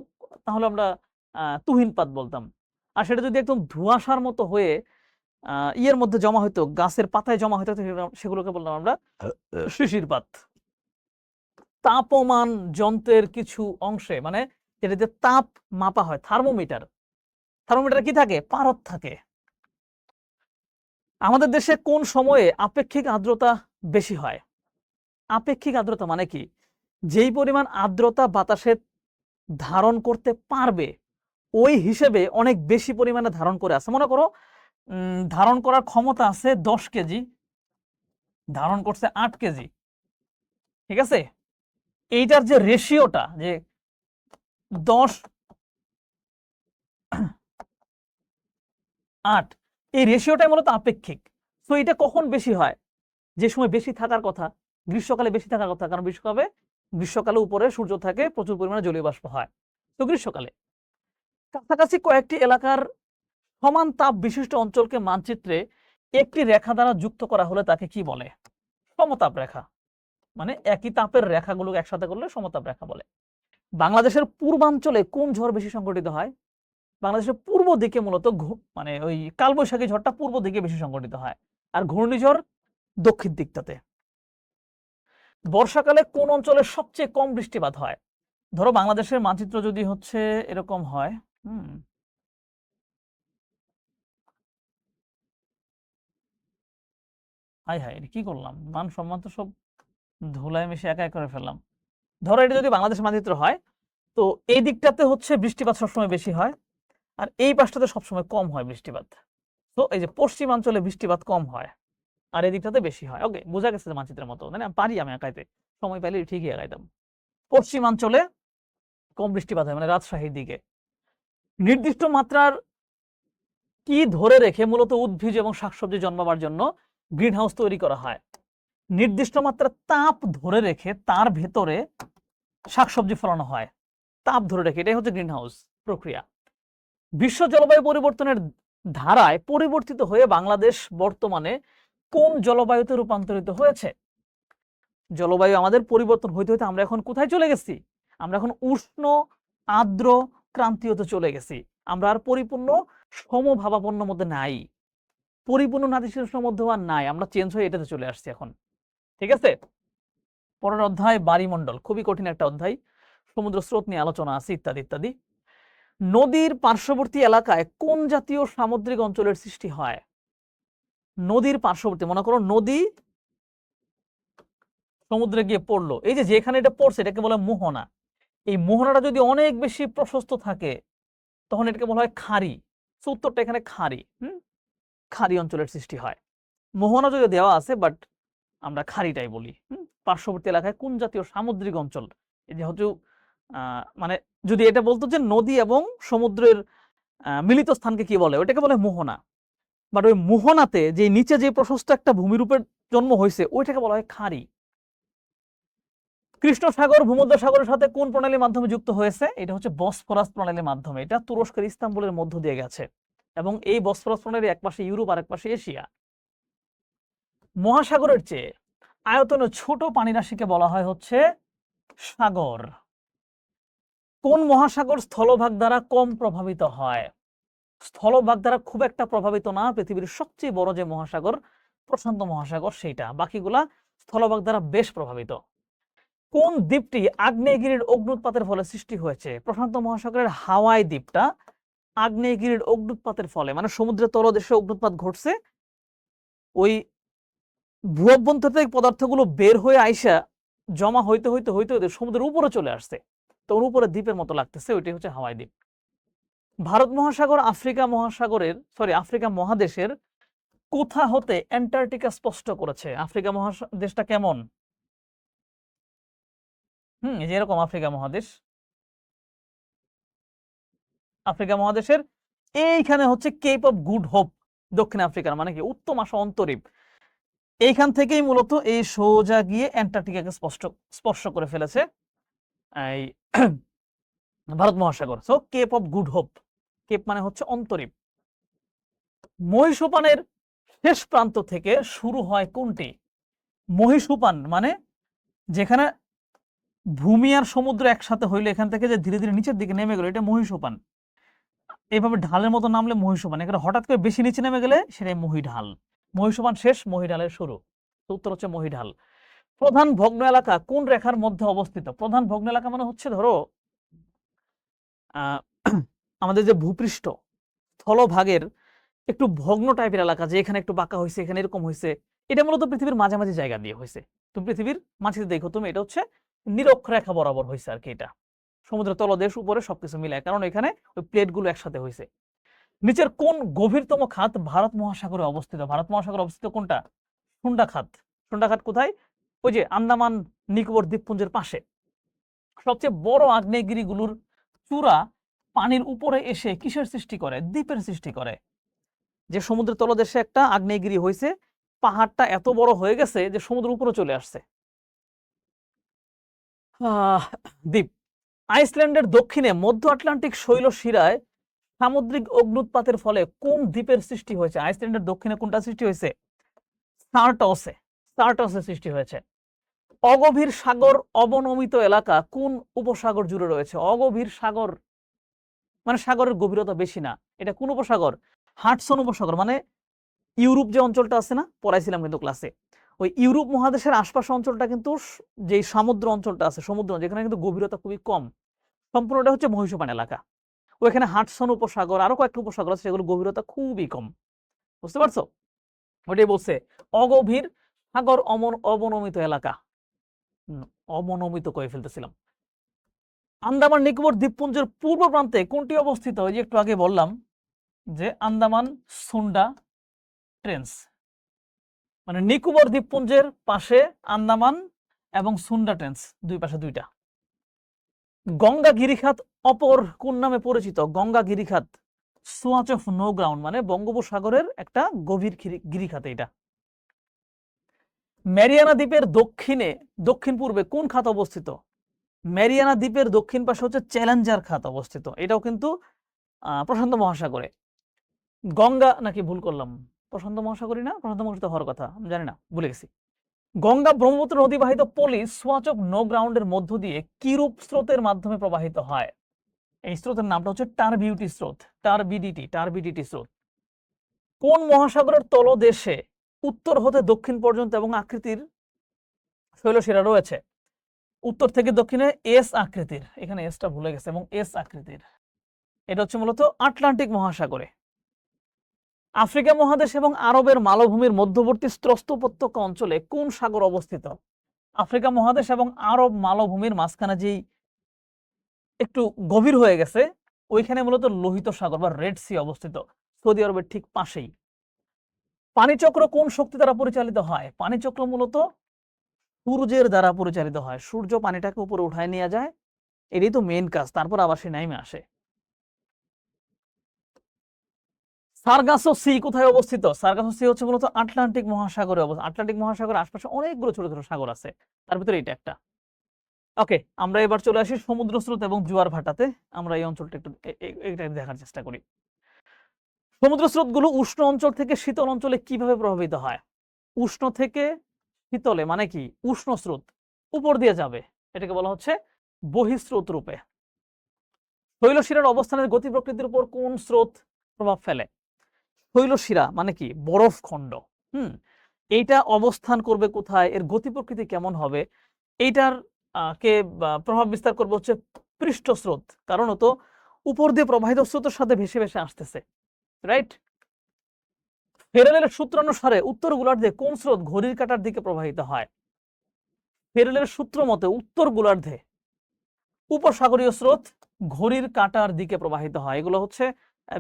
তাহলে আমরা তুহিনপাত বলতাম। আর সেটা যদি একদম ধোঁয়াশার মতো হয়ে ইয়ের মধ্যে জমা হইতো, গাছের পাতায় জমা হইতো, সেগুলোকে বললাম আমরা শিশিরপাত। তাপমান যন্ত্রের কিছু অংশে, মানে যেটাতে তাপ মাপা হয়, থার্মোমিটার, থার্মোমিটার কি থাকে? পারদ থাকে। আমাদের দেশে কোন সময়ে আপেক্ষিক আর্দ্রতা বেশি হয়? আপেক্ষিক আর্দ্রতা মানে কি? যেই পরিমাণ আর্দ্রতা বাতাসে ধারণ করতে পারবে, ওই হিসেবে অনেক বেশি পরিমাণে ধারণ করে আছে। মনে করো ধারণ করার ক্ষমতা আছে 10 কেজি, ধারণ করছে 8 কেজি। ঠিক আছে, এইটার যে রেশিওটা, যে 10:8, এই রেশিওটাই মূলত আপেক্ষিক। তো এটা কখন বেশি হয়? যে সময় বেশি থাকার কথা, গ্রীষ্মকালে বেশি থাকার কথা, কারণ গ্রীষ্মকালে উপরে সূর্য থাকে, প্রচুর পরিমাণে জলীয় বাষ্প হয়, তো গ্রীষ্মকালে। কাছাকাছি কয়েকটি এলাকার সমান তাপ বিশিষ্ট অঞ্চলকে মানচিত্রে একটি রেখা দ্বারা যুক্ত করা হলে তাকে কি বলে? সমতাপ রেখা, মানে একই তাপের রেখাগুলো একসাথে করলে সমতাপ রেখা বলে। বাংলাদেশের পূর্বাঞ্চলে কোন ঝড় বেশি সংঘটিত হয়? বাংলাদেশের পূর্ব দিকে মূলত মানে ওই কালবৈশাখী ঝড়টা পূর্ব দিকে বেশি সংঘটিত হয়, আর ঘূর্ণিঝড় দক্ষিণ দিকটাতে। বর্ষাকালে কোন অঞ্চলে সবচেয়ে কম বৃষ্টিপাত হয়? ধরো বাংলাদেশের মানচিত্র যদি হচ্ছে এরকম হয়, হাই হাই, কি করলাম, মান সম্মান তো সব ধুলায় মিশে একা করে ফেললাম। ধরো এটা যদি বাংলাদেশ মানচিত্র হয়, তো এই দিকটাতে হচ্ছে বৃষ্টিপাত সবসময় বেশি হয়, আর এই পাশটাতে সবসময় কম হয় বৃষ্টিপাত। তো এই যে পশ্চিমাঞ্চলে বৃষ্টিপাত কম হয়, আর এই দিকটাতে বেশি হয়। ওকে, বোঝা গেছে যে মানচিত্রের মতো, মানে পারি আমি আঁকাইতে, সময় পাইলে ঠিকই আঁকাইতাম। পশ্চিমাঞ্চলে কম বৃষ্টিপাত হয়, মানে রাজশাহীর দিকে। নির্দিষ্ট মাত্রার কি ধরে রেখে মূলত উদ্ভিজ এবং শাকসবজি জন্মাবার জন্য গ্রিন হাউস তৈরি করা হয়? নির্দিষ্ট মাত্রার তাপ ধরে রেখে তার ভেতরে শাকসবজি ফলানো হয়, তাপ ধরে রেখে, এটাই হচ্ছে গ্রিন হাউস প্রক্রিয়া। বিশ্ব জলবায়ু পরিবর্তনের ধারায় পরিবর্তিত হয়ে বাংলাদেশ বর্তমানে কোন জলবায়ুতে রূপান্তরিত হয়েছে? জলবায়ু আমাদের পরিবর্তন হইতে হইতে আমরা এখন কোথায় চলে গেছি? আমরা এখন উষ্ণ, আর্দ্র, ক্রান্তীয়তে চলে গেছি। আমরা আর পরিপূর্ণ সমভাবাপন্নর মধ্যে নাই, পরিপূর্ণ নাতিশীতোষ্ণের মধ্যেও আর নাই, আমরা চেঞ্জ হয়ে এটাতে চলে আসছি এখন। ঠিক আছে, পরের অধ্যায় বায়ুমণ্ডল, খুবই কঠিন একটা অধ্যায়, সমুদ্র স্রোত নিয়ে আলোচনা আছে ইত্যাদি ইত্যাদি। নদীর পার্শ্ববর্তী এলাকায় কোন জাতীয় সামুদ্রিক অঞ্চলের সৃষ্টি হয়? নদীর পার্শ্ববর্তী, মনে করো নদী সমুদ্রে গিয়ে পড়লো, এই যে যেখানে এটা পড়ছে এটাকে বলা হয় মোহনা। এই মোহনাটা যদি অনেক বেশি প্রশস্ত থাকে তখন এটাকে বলা হয় খাড়ি। উত্তরটা এখানে খাড়ি। খাড়ি অঞ্চলের সৃষ্টি হয়। মোহনা যদি দেওয়া আছে, বাট আমরা খাড়িটাই বলি। পার্শ্ববর্তী এলাকায় কোন জাতীয় সামুদ্রিক অঞ্চল, এই যে হচ্ছে মানে যদি এটা বলতো যে নদী এবং সমুদ্রের মিলিত স্থানকে কি বলে, ওইটাকে বলে মোহনা। বাট ওই মোহনাতে যে নিচে যে প্রশস্ত একটা ভূমিরূপের জন্ম হয়েছে ওইটাকে বলা হয় খাড়ি। কৃষ্ণ সাগর ভূমধ্য সাগরের সাথে কোন প্রণালীর মাধ্যমে যুক্ত হয়েছে? এটা হচ্ছে বসফরাস প্রণালীর মাধ্যমে। এটা তুরস্কের ইস্তাম্বুলের মধ্য দিয়ে গেছে, এবং এই বসফরাস প্রণালীর এক পাশে ইউরোপ আর এক পাশে এশিয়া। মহাসাগরের চেয়ে আয়তনে ছোট পানিরাশিকে বলা হয় হচ্ছে সাগর। কোন মহাসাগর স্থলভাগ দ্বারা কম প্রভাবিত হয়? স্থলভাগ দ্বারা খুব একটা প্রভাবিত না। পৃথিবীর সবচেয়ে বড় যে মহাসাগর প্রশান্ত মহাসাগর, সেইটা। বাকিগুলা স্থলভাগ দ্বারা বেশ প্রভাবিত। কোন দ্বীপটি আগ্নেয়গিরির অগ্নুৎপাতের ফলে সৃষ্টি হয়েছে? প্রশান্ত মহাসাগরের হাওয়াই দ্বীপটা আগ্নেয়গিরির অগ্নুৎপাতের ফলে, মানে সমুদ্রের তলদেশে অগ্নুৎপাত ঘটছে, ওই ভূঅভ্যন্তর থেকে পদার্থগুলো বের হয়ে আইসা জমা হইতে হইতে হইতে হইতে সমুদ্রের উপরে চলে আসছে, তো ওর উপরে দ্বীপের মতো লাগতেছে, ওইটাই হচ্ছে হাওয়াই দ্বীপ। ভারত মহাসাগর আফ্রিকা মহাদেশের কোথা হতে অ্যান্টার্কটিকা স্পষ্ট করেছে? আফ্রিকা মহাদেশটা কেমন? এই যে এরকম আফ্রিকা মহাদেশ, আফ্রিকা মহাদেশের এইখানে হচ্ছে কেপ অফ গুড হোপ, দক্ষিণ আফ্রিকার, মানে কি উত্তম আশা অন্তরীপ, এইখান থেকেই মূলত এই সোজা গিয়ে অ্যান্টার্কটিকাকে স্পর্শ করে ফেলেছে এই Bharat Mahasagar. So Cape of Good Hope, cape মানে হচ্ছে অন্তরীপ। মহীসোপানের শেষ প্রান্ত থেকে শুরু হয় কোনটি? মহীসোপান মানে যেখানে ভূমি আর সমুদ্র একসাথে হইলে এখান থেকে যে ধীরে ধীরে নিচের দিকে নেমে গেল, এটা মহীসোপান। এইভাবে ঢালের মতো নামলে মহীসোপান, এখানে হঠাৎ করে বেশি নিচে নেমে গেলে সেটাই মহীঢাল। মহীসোপান শেষ, মহীঢালের শুরু, উত্তর হচ্ছে মহীঢাল। প্রধান ভগ্ন এলাকা কোন রেখার মধ্যে অবস্থিত? প্রধান ভগ্ন এলাকা মানে হচ্ছে ধরো আমাদের যে ভূপৃষ্ঠ স্থলভাগের একটু ভগ্ন টাইপের এলাকা, যে এখানে একটু বাঁকা হয়েছে, এখানে এরকম হয়েছে, এটা মূলত পৃথিবীর মাঝামাঝি জায়গা দিয়ে হয়েছে। তুমি পৃথিবীর মাঝে দেখো তুমি, এটা হচ্ছে নিরক্ষরেখা বরাবর হয়েছে আর কি। এটা সমুদ্রের তলদেশ উপরে সবকিছু মিলায়, কারণ এখানে ওই প্লেটগুলো একসাথে হয়েছে। নিচের কোন গভীরতম খাত ভারত মহাসাগরে অবস্থিত? ভারত মহাসাগরে অবস্থিত কোনটা? সুন্ডা খাত। সুন্ডা খাত কোথায়? ওই যে আন্দামান নিকোবর দ্বীপপুঞ্জের পাশে। সবচেয়ে বড় আগ্নেয়গিরিগুলোর চূড়া পানির উপরে এসে কিসের সৃষ্টি করে? দ্বীপের সৃষ্টি করে। যে সমুদ্রের তলদেশে একটা আগ্নেয়গিরি হয়েছে, পাহাড়টা এত বড় হয়ে গেছে যে সমুদ্রের উপরে চলে আসছে, দ্বীপ। আইসল্যান্ডের দক্ষিণে মধ্য আটলান্টিক শৈলশিরায় সামুদ্রিক অগ্নুৎপাতের ফলে কোন দ্বীপের সৃষ্টি হয়েছে? আইসল্যান্ডের দক্ষিণে কোনটা সৃষ্টি হয়েছে? সার্টসে সৃষ্টি হয়েছে। অগভীর সাগর অবনমিত এলাকা কোন উপসাগর জুড়ে রয়েছে? অগভীর সাগর মানে সাগরের গভীরতা বেশি না, এটা কোন উপসাগর? হাডসন উপসাগর, মানে ইউরোপ যে অঞ্চলটা আছে না, পড়াইছিলাম কিন্তু ক্লাসে, ওই ইউরোপ মহাদেশের আশপাশ অঞ্চলটা কিন্তু যে সমুদ্র অঞ্চলটা আছে, সমুদ্র যেখানে কিন্তু গভীরতা খুবই কম, সম্পূর্ণটা হচ্ছে মহীসোপান এলাকা। ওইখানে হাডসন উপসাগর আরো কয়েকটা উপসাগর আছে, সেগুলো গভীরতা খুবই কম। বুঝতে পারছো? ওটাই বলছে অগভীর সাগর অবনমিত এলাকা। উম, অমনোমিত করে ফেলতেছিলাম। আন্দামান নিকোবর দ্বীপপুঞ্জের পূর্ব প্রান্তে কোনটি অবস্থিত? ওই যে একটু আগে বললাম যে আন্দামান সুন্ডা ট্রেন্স, মানে নিকোবর দ্বীপপুঞ্জের পাশে আন্দামান এবং সুন্ডা ট্রেন্স, দুই পাশে দুইটা। গঙ্গা গিরিখাত অপর কোন নামে পরিচিত? গঙ্গা গিরিখাত সোয়াচ অফ নো গ্রাউন্ড, মানে বঙ্গোপসাগরের একটা গভীর গিরিখাত এটা। ম্যারিয়ানা দ্বীপের দক্ষিণ পূর্বে কোন খাত অবস্থিত? ম্যারিয়ানা দ্বীপের দক্ষিণ পাশে হচ্ছে চ্যালেঞ্জার খাত অবস্থিত, এটাও কিন্তু প্রশান্ত মহাসাগরে। গঙ্গা, নাকি ভুল করলাম, প্রশান্ত মহাসাগরী না, প্রশান্ত মহাসাগর হওয়ার কথা, আমি জানি না, ভুলে গেছি। গঙ্গা ব্রহ্মপুত্র নদীবাহিত পলি সোয়াচ অফ নো গ্রাউন্ডের মধ্য দিয়ে কিরূপ স্রোতের মাধ্যমে প্রবাহিত হয়? এই স্রোতের নামটা হচ্ছে টারবিউটি স্রোত, টারবিডিটি স্রোত। কোন মহাসাগরের তলদেশে উত্তর হতে দক্ষিণ পর্যন্ত এবং আকৃতির শৈলশিরা রয়েছে? উত্তর থেকে দক্ষিণে এস আকৃতির, এখানে এসটা ভুলে গেছে, এবং এস আকৃতির, এটা হচ্ছে মূলত আটলান্টিক মহাসাগরে। আফ্রিকা মহাদেশ এবং আরবের মালভূমির মধ্যবর্তী স্রস্ত উপত্যকা অঞ্চলে কোন সাগর অবস্থিত? আফ্রিকা মহাদেশ এবং আরব মালভূমির মাঝখানে যেই একটু গভীর হয়ে গেছে, ওইখানে মূলত লোহিত সাগর বা রেড সি অবস্থিত, সৌদি আরবের ঠিক পাশেই। পানিচক্র কোন শক্তি দ্বারা পরিচালিত হয়? পানিচক্র মূলত সূর্যের দ্বারা পরিচালিত হয়, সূর্য পানিটাকে উপরে উঠায় নিয়ে যায়, এটাই তো মেইন কাজ, তারপর আবার সে নাইমে আসে। সার্গাসো সি কোথায় অবস্থিত? সার্গাসো সি হচ্ছে মূলত আটলান্টিক মহাসাগরে অবস্থিত। আটলান্টিক মহাসাগরের আশপাশে অনেকগুলো ছোট ছোট সাগর আছে, তার ভিতরে এটা একটা। ওকে, আমরা এবার চলে আসি সমুদ্র স্রোত এবং জোয়ার ভাটাতে। আমরা এই অঞ্চলটা একটু এটা দেখার চেষ্টা করি। সমুদ্র স্রোতগুলো উষ্ণ অঞ্চল থেকে শীতল অঞ্চলে কিভাবে প্রভাবিত হয়? উষ্ণ থেকে শীতলে মানে কি? উষ্ণ স্রোত উপর দিয়ে যাবে, এটাকে বলা হচ্ছে বহিঃস্রোত রূপে। শৈলশিরার অবস্থানের গতি প্রকৃতির উপর কোন স্রোত প্রভাব ফেলে? শৈলশিরা মানে কি? বরফ খণ্ড। এইটা অবস্থান করবে কোথায়, এর গতি প্রকৃতি কেমন হবে, এইটার কে প্রভাব বিস্তার করবে হচ্ছে পৃষ্ঠ স্রোত, কারণ তো উপর দিয়ে প্রবাহিত স্রোতের সাথে ভেসে ভেসে আসতেছে, রাইট? ফেরেলের সূত্রানুসারে উত্তর গোলার্ধে কোন স্রোত ঘড়ির কাঁটার দিকে প্রবাহিত হয়? ফেরেলের সূত্র মতে উত্তর গোলার্ধে উপসাগরীয় স্রোত ঘড়ির কাঁটার দিকে প্রবাহিত হয়। এগুলো হচ্ছে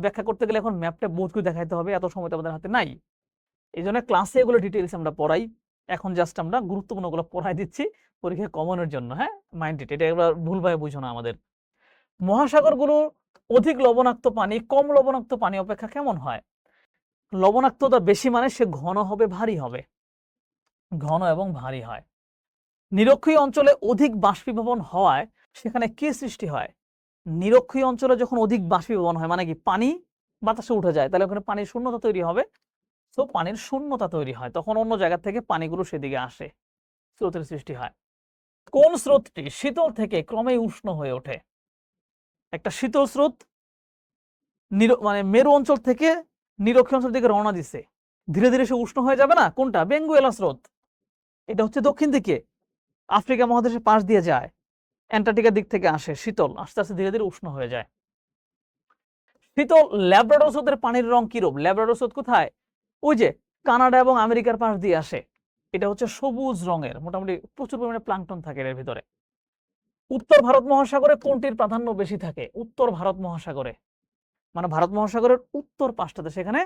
ব্যাখ্যা করতে গেলে এখন ম্যাপটা বোধ করে দেখাইতে হবে, এত সময় তো আমাদের হাতে নাই। এই জন্য ক্লাসে এগুলো ডিটেইলস আমরা পড়াই, এখন জাস্ট আমরা গুরুত্বপূর্ণ গুলো পড়াই দিচ্ছি পরীক্ষায় কমনের জন্য। হ্যাঁ, মাইন্ড ইট, এটা এবার ভুলভাবে বুঝো না আমাদের। মহাসাগরগুলো অধিক লবণাক্ত পানি কম লবণাক্ত পানি অপেক্ষা কেমন হয়? লবণাক্ততা বেশি মানে সে ঘন হবে, ভারী হবে, ঘন এবং ভারী হয়। নিরক্ষীয় অঞ্চলে অধিক বাষ্পীভবন হওয়ায় সেখানে কি সৃষ্টি হয়? নিরক্ষীয় অঞ্চলে যখন অধিক বাষ্পীভবন হয় মানে কি? পানি বাতাসে উঠে যায়, তাহলে ওখানে পানির শূন্যতা তৈরি হবে। তো পানির শূন্যতা তৈরি হয়, তখন অন্য জায়গা থেকে পানিগুলো সেদিকে আসে, স্রোতের সৃষ্টি হয়। কোন স্রোতটি শীতল থেকে ক্রমে উষ্ণ হয়ে ওঠে? একটা শীতল স্রোত মানে মেরু অঞ্চল থেকে নিরক্ষীয় অঞ্চল থেকে রওনা দিছে, ধীরে ধীরে সে উষ্ণ হয়ে যাবে না? কোনটা? বেঙ্গুয়েলা স্রোত। এটা হচ্ছে দক্ষিণ দিকে, আফ্রিকা মহাদেশের পাশ দিয়ে যায়, অ্যান্টার্কটিকার দিক থেকে আসে, শীতল, আস্তে আস্তে ধীরে ধীরে উষ্ণ হয়ে যায়। শীতল ল্যাব্রাডর স্রোতের পানির রং কিরূপ? ল্যাব্রাডর স্রোত কোথায়? ওই যে কানাডা এবং আমেরিকার পাশ দিয়ে আসে, এটা হচ্ছে সবুজ রঙের, মোটামুটি প্রচুর পরিমাণে প্লাঙ্কটন থাকে এর ভিতরে। উত্তর ভারত মহাসাগরে কোনটির প্রাধান্য বেশি থাকে? উত্তর ভারত মহাসাগরে, মানে ভারত মহাসাগরের উত্তর পাশটাতে, সেখানে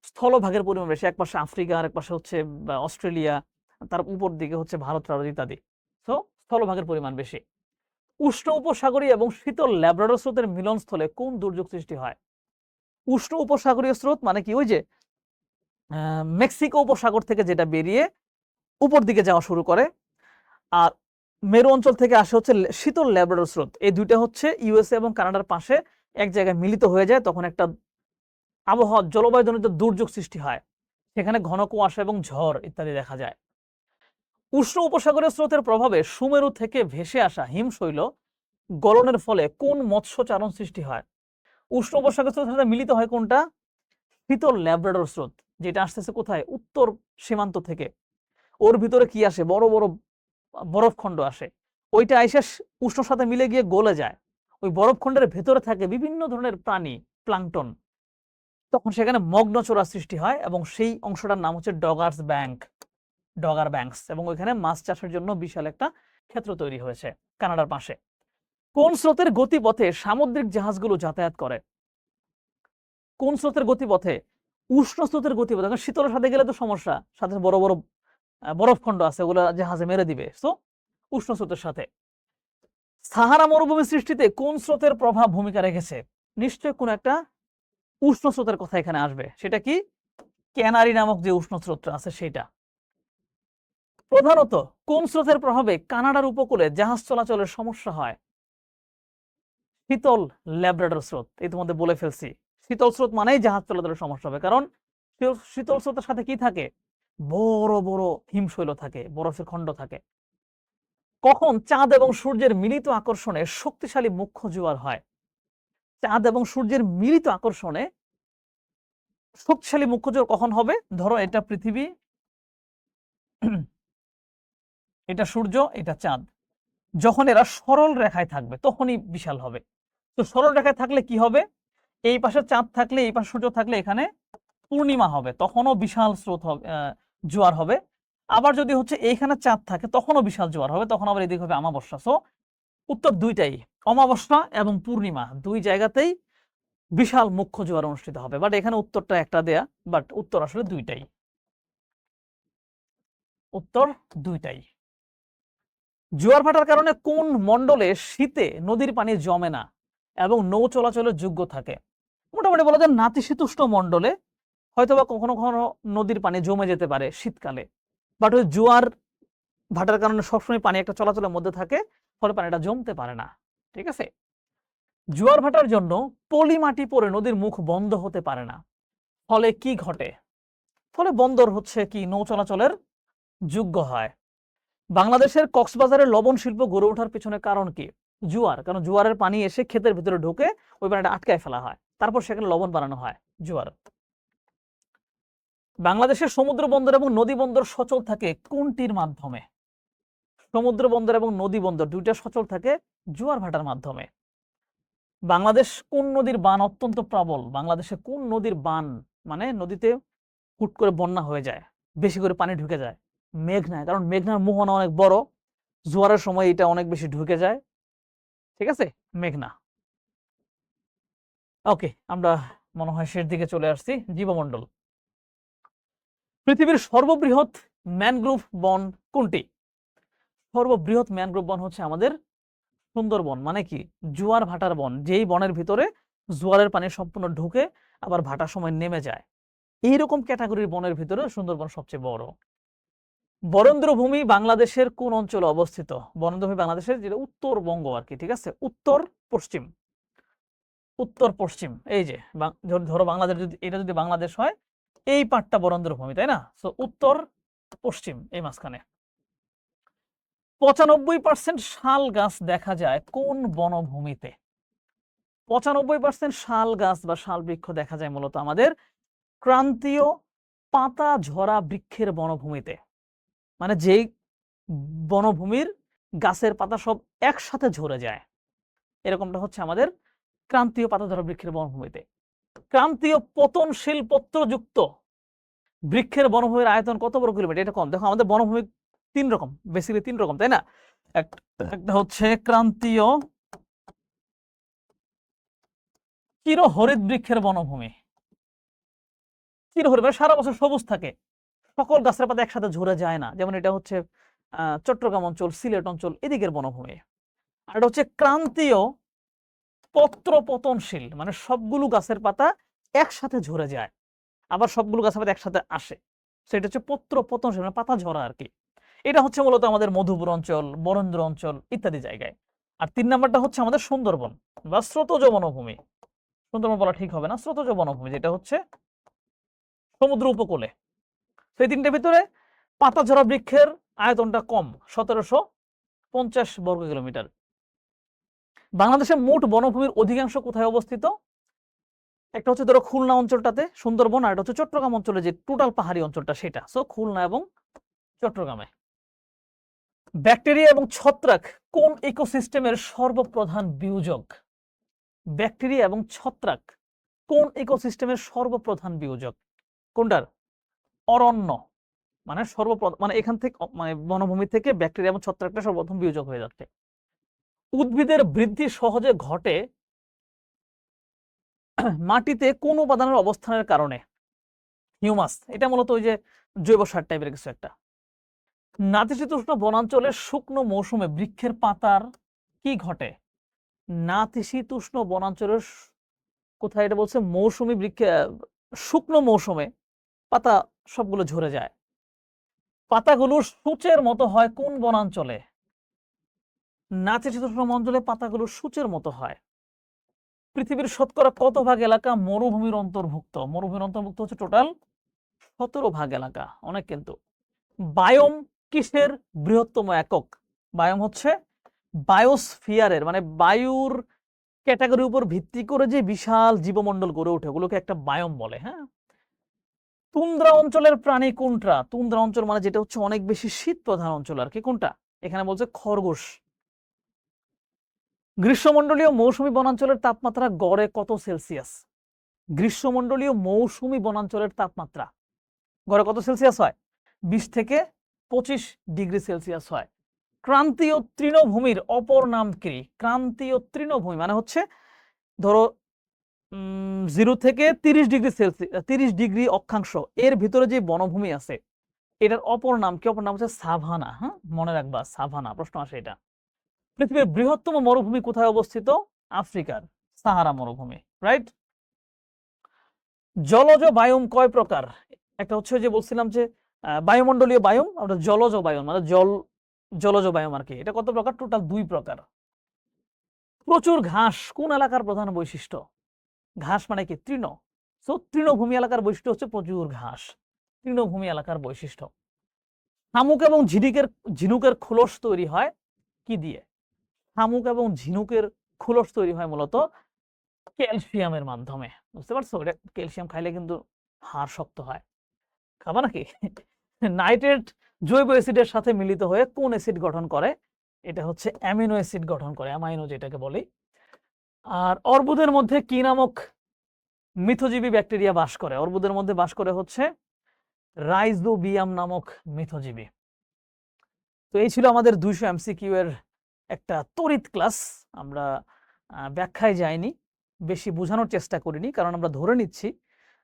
স্থলভাগের পরিমাণ বেশি, এক পাশে আফ্রিকা আর এক পাশে হচ্ছে অস্ট্রেলিয়া, তার উপর দিকে হচ্ছে ভারত ইত্যাদি, তো স্থলভাগের পরিমাণ বেশি। উষ্ণ উপসাগরীয় এবং শীতল ল্যাব্রাডর স্রোতের মিলনস্থলে কোন দুর্যোগ সৃষ্টি হয়? উষ্ণ উপসাগরীয় স্রোত মানে কি? ওই যে মেক্সিকো উপসাগর থেকে যেটা বেরিয়ে উপর দিকে যাওয়া শুরু করে, আর মেরু অঞ্চল থেকে আসে হচ্ছে শীতল ল্যাব্রাডর স্রোত। এই দুইটা হচ্ছে ইউএসএ এবং কানাডার পাশে এক জায়গায় মিলিত হয়ে যায়, তখন একটা আবহাওয়া জলবায়ুজনিত দুর্যোগ সৃষ্টি হয়, সেখানে ঘন কুয়াশা এবং ঝড় ইত্যাদি দেখা যায়। উষ্ণ উপসাগরীয় স্রোতের প্রভাবে সুমেরু থেকে ভেসে আসা হিমশৈল গলনের ফলে কোন মৎস্যচারণ সৃষ্টি হয়? উষ্ণ উপসাগরীয় স্রোতের সাথে মিলিত হয় কোনটা? শীতল ল্যাব্রাডর স্রোত, যেটা আসতেছে কোথায়? উত্তর সীমান্ত থেকে। ওর ভিতরে কি আসে? বড় বড় বরফখণ্ড আসে, ওইটা আইসা উষ্ণর সাথে মিলে গিয়ে গলে যায়, ওই বরফখণ্ডের ভেতরে থাকে বিভিন্ন ধরনের প্রাণী, প্লাঙ্কটন, তখন সেখানে মগ্নচোরা সৃষ্টি হয় এবং সেই অংশটার নাম হচ্ছে ডগার্স ব্যাংক। ডগার ব্যাংকস, এবং ওইখানে মাছ চাষের জন্য বিশাল একটা ক্ষেত্র তৈরি হয়েছে কানাডার পাশে। কোন স্রোতের গতিপথে সামুদ্রিক জাহাজগুলো যাতায়াত করে? কোন স্রোতের গতিপথে? উষ্ণ স্রোতের গতিপথে। কারণ শীতলের সাথে গেলে তো সমস্যা, সাথে বড় বড় বরফখণ্ড আছে, ওগুলো জাহাজে মেরে দিবে। সো উষ্ণ স্রোতের সাথে। সাহারা মরুভূমি সৃষ্টিতে কোন স্রোতের প্রভাব ভূমিকা রেখেছে? নিশ্চয়ই কোন একটা উষ্ণ স্রোতের কথা এখানে আসবে। সেটা কি? ক্যানারি নামক যে উষ্ণ স্রোতটা আছে সেটা। প্রধানত কোন স্রোতের প্রভাবে কানাডার উপকূলে জাহাজ চলাচলের সমস্যা হয়? শীতল ল্যাব্রাডর স্রোত। ইতিমধ্যে বলে ফেলছি, শীতল স্রোত মানেই জাহাজ চলাচলের সমস্যা হবে। কারণ শীতল স্রোতের সাথে কি থাকে? বড় বড় হিমশৈল থাকে, বরফের খণ্ড থাকে। কখন চাঁদ এবং সূর্যের মিলিত আকর্ষণে শক্তিশালী মুখ্য জোয়ার হয়? চাঁদ এবং সূর্যের মিলিত আকর্ষণে শক্তিশালী মুখ্য জোয়ার কখন হবে? ধরো এটা পৃথিবী, এটা সূর্য, এটা চাঁদ। যখন এরা সরল রেখায় থাকবে তখনই বিশাল হবে। তো সরল রেখায় থাকলে কি হবে? এই পাশে চাঁদ থাকলে, এই পাশে সূর্য থাকলে এখানে পূর্ণিমা হবে, তখনও বিশাল স্রোত হবে, জোয়ার হবে। আবার যদি হচ্ছে এইখানে চাঁদ থাকে তখনও বিশাল জোয়ার হবে, তখন আবার এদিকে হবে আমাবস্যা। সো উত্তর দুইটাই, অমাবস্যা এবং পূর্ণিমা দুই জায়গাতেই বিশাল মুখ্য জোয়ার অনুষ্ঠিত হবে। বাট এখানে উত্তরটা একটা দেয়া, বাট উত্তর আসলে দুইটাই। উত্তর দুইটাই। জোয়ার ভাটার কারণে কোন মণ্ডলে শীতে নদীর পানি জমে না এবং নৌ চলাচলের যোগ্য থাকে? মোটামুটি বলা যায় নাতিশীতোষ্ণ মণ্ডলে হয়তোবা কখনো কখনো নদীর পানি জমে যেতে পারে শীতকালে, বাট ওই জোয়ার ভাটার কারণে সবসময় পানি একটা চলাচলের মধ্যে থাকে, ফলে পানিটা জমতে পারে না। ঠিক আছে। জোয়ার ভাটার জন্য পলি মাটি পড়ে নদীর মুখ বন্ধ হতে পারে না, ফলে কি ঘটে? ফলে বন্দর হচ্ছে কি নৌ চলাচলের যোগ্য হয়। বাংলাদেশের কক্সবাজারের লবণ শিল্প গড়ে ওঠার পিছনে কারণ কি? জোয়ার। কারণ জোয়ারের পানি এসে ক্ষেতের ভিতরে ঢুকে ওই পানিটা আটকায় ফেলা হয়, তারপর সেখানে লবণ বানানো হয়, জোয়ার। বাংলাদেশের সমুদ্র বন্দর এবং নদী বন্দর সচল থাকে কোনটির মাধ্যমে? সমুদ্র বন্দর এবং নদী বন্দর দুইটা সচল থাকে জোয়ার ভাটার মাধ্যমে। বাংলাদেশ কোন নদীর বান অত্যন্ত প্রবল? বাংলাদেশে কোন নদীর বান, মানে নদীতে হুট করে বন্যা হয়ে যায়, বেশি করে পানি ঢুকে যায়? মেঘনায়। কারণ মেঘনার মোহনা অনেক বড়, জোয়ারের সময় এটা অনেক বেশি ঢুকে যায়। ঠিক আছে, মেঘনা। ওকে, আমরা মনে হয় শেষ দিকে চলে আসছি। জীবমণ্ডল। পৃথিবীর সর্ববৃহৎ ম্যানগ্রোভ বন কোনটি? সর্ববৃহৎ ম্যানগ্রোভ বন হচ্ছে আমাদের সুন্দরবন। মানে কি? জোয়ার ভাটার বন, যেই বনের ভিতরে জোয়ারের পানি সম্পূর্ণ ঢুকে আবার ভাটার সময় নেমে যায়। এইরকম ক্যাটাগরির বনের ভিতরে সুন্দরবন সবচেয়ে বড়। বরেন্দ্রভূমি বাংলাদেশের কোন অঞ্চলে অবস্থিত? বরেন্দ্রভূমি বাংলাদেশের যেটা উত্তরবঙ্গ আর কি। ঠিক আছে, উত্তর পশ্চিম। উত্তর পশ্চিম। এই যে ধরো বাংলাদেশ, যদি এটা যদি বাংলাদেশ হয়, এই পাটটা বরেন্দ্রভূমি, তাই না? সো উত্তর পশ্চিম, এই মাঝখানে। 95% শাল গাছ দেখা যায় কোন বনভূমিতে? 95% শাল গাছ বা শাল বৃক্ষ দেখা যায় মূলত আমাদের ক্রান্তীয় পাতা ঝরা বৃক্ষের বনভূমিতে। মানে যেই বনভূমির গাছের পাতা সব একসাথে ঝরে যায়, এরকমটা হচ্ছে আমাদের ক্রান্তীয় পাতা ঝরা বৃক্ষের বনভূমিতে। ক্রান্তীয় পতনশীল পত্রযুক্ত বৃক্ষের বনভূমির আয়তন কত বর্গ কিলোমিটার? এটা কম। দেখো আমাদের বনভূমি তিন রকম, বেসিক্যালি তিন রকম, তাই না? একটা হচ্ছে ক্রান্তীয় চিরহরিৎ বৃক্ষের বনভূমি। চিরহরিৎ মানে সারা বছর সবুজ থাকে, সকল গাছের পাতা একসাথে ঝরে যায় না, যেমন এটা হচ্ছে চট্টগ্রাম অঞ্চল, সিলেট অঞ্চল, এদিকের বনভূমি। আর এটা হচ্ছে ক্রান্তীয় পত্র পতনশীল, মানে সবগুলো গাছের পাতা একসাথে ঝরে যায়, আবার সবগুলো গাছের পাতা একসাথে আসে, সেটা হচ্ছে পত্র পতনশীল, মানে পাতা ঝরা আর কি। এটা হচ্ছে মূলত আমাদের মধুপুর অঞ্চল, বরেন্দ্র অঞ্চল ইত্যাদি জায়গায়। আর তিন নাম্বারটা হচ্ছে আমাদের সুন্দরবন বা স্রোতজ বনভূমি। সুন্দরবন বলা ঠিক হবে না, স্রোতজ বনভূমি, যেটা হচ্ছে সমুদ্র উপকূলে। সেই তিনটের ভিতরে পাতা ঝরা বৃক্ষের আয়তনটা কম, 1750 বর্গ কিলোমিটার। বাংলাদেশের মোট বনভূমির অধিকাংশ কোথায় অবস্থিত? একটা হচ্ছে ধরো খুলনা অঞ্চলটাতে সুন্দরবন, আর এটা হচ্ছে চট্টগ্রাম অঞ্চলে যে টোটাল পাহাড়ি অঞ্চলটা সেটা। সো খুলনা এবং চট্টগ্রামে। ব্যাকটেরিয়া এবং ছত্রাক কোন ইকোসিস্টেমের সর্বপ্রধান বিয়োজক? ব্যাকটেরিয়া এবং ছত্রাক কোন ইকোসিস্টেমের সর্বপ্রধান বিয়োজক? কোনটার? অরণ্য। মানে মানে এখান থেকে মানে বনভূমি থেকে ব্যাকটেরিয়া এবং ছত্রাকটা সর্বপ্রথম বিয়োজক হয়ে যাচ্ছে। উদ্ভিদের বৃদ্ধি সহজে ঘটে মাটিতে কোন উপাদানের অবস্থানের কারণে? হিউমাস। এটা মূলত ওই যে জৈব সার টাইপের কিছু একটা। নাতিশীতোষ্ণ বনাঞ্চলে শুকনো মৌসুমে বৃক্ষের পাতার কি ঘটে? নাতিশীতোষ্ণ বনাঞ্চলের কোথায় এটা বলছে মৌসুমী বৃক্ষে শুকনো মৌসুমে পাতা সবগুলো ঝরে যায়। পাতাগুলো সূচের মতো হয় কোন বনাঞ্চলে? নাতিশীতোষ্ণ অঞ্চলে পাতাগুলো সূচের মতো হয়। পৃথিবীর শতকরা কত ভাগ এলাকা মরুভূমির অন্তর্ভুক্ত? মরুভূমির অন্তর্ভুক্ত হচ্ছে টোটাল 17 ভাগ এলাকা, অনেক কিন্তু। বায়োম কিসের বৃহত্তম একক? বায়োম হচ্ছে বায়োস্ফিয়ারের মানে বায়ুর ক্যাটাগরির উপর ভিত্তি করে যে বিশাল জীবমণ্ডল গড়ে ওঠে ওগুলোকে একটা বায়োম বলে। হ্যাঁ, তুন্দ্রা অঞ্চলের প্রাণী কোনটা? তুন্দ্রা অঞ্চল মানে যেটা হচ্ছে অনেক বেশি শীত প্রধান অঞ্চল আর কি। কোনটা? এখানে বলছে খরগোশ। গ্রীষ্মমণ্ডলীয় মৌসুমী বনাঞ্চলের তাপমাত্রা গড়ে কত সেলসিয়াস? গ্রীষ্মমণ্ডলীয় মৌসুমী বনাঞ্চলের তাপমাত্রা গড়ে কত সেলসিয়াস হয়? 20 থেকে 25 ডিগ্রি সেলসিয়াস হয়। ক্রান্তীয় তৃণভূমির অপর নাম কি? ক্রান্তীয় তৃণভূমি মানে হচ্ছে ধরো 0 থেকে 30 ডিগ্রি সেলসিয়াস 30 ডিগ্রি অক্ষাংশ এর ভিতরে যে বনভূমি আছে এটার অপর নাম কি? অপর নাম হচ্ছে সাভানা। হ্যাঁ, মনে রাখবা সাভানা, প্রশ্ন আসে এটা। পৃথিবীর বৃহত্তম মরুভূমি কোথায় অবস্থিত? আফ্রিকার সাহারা মরুভূমি, রাইট। জলজ বায়ুম কয় প্রকার? একটা হচ্ছে যে বলছিলাম যে বায়ুমণ্ডলীয় বায়ুম, আমরা জলজ বায়ুম মানে জলজ বায়ুম আর কি। এটা কত প্রকার? টোটাল 2 প্রকার। প্রচুর ঘাস কোন এলাকার প্রধান বৈশিষ্ট্য? ঘাস মানে কি? তৃণ। সো তৃণভূমি এলাকার বৈশিষ্ট্য হচ্ছে প্রচুর ঘাস, তৃণভূমি এলাকার বৈশিষ্ট্য। শামুক এবং ঝিনুকের খোলস তৈরি হয় কি দিয়ে? শামুক এবং ঝিনুকের খোলস তৈরি হয় মূলত ক্যালসিয়ামের মাধ্যমে। বুঝতে পারছো? এটা ক্যালসিয়াম খাইলে কিন্তু হাড় শক্ত হয়। খাবা নাকি? নাইট্রেট জৈব অ্যাসিডের সাথে মিলিত হয়ে কোন অ্যাসিড গঠন করে? এটা হচ্ছে অ্যামিনো অ্যাসিড গঠন করে, অ্যামাইনো যেটাকে বলি। আর অর্বুদের মধ্যে কি নামক মিথজীবী ব্যাকটেরিয়া বাস করে? অর্বুদের মধ্যে বাস করে হচ্ছে রাইজোবিয়াম নামক মিথজীবী। তো এই ছিল আমাদের 200 এমসিকিউ এর একটা তড়িৎ ক্লাস। আমরা ব্যাখ্যায় যাইনি, বেশি বোঝানোর চেষ্টা করিনি, কারণ আমরা ধরে নিচ্ছি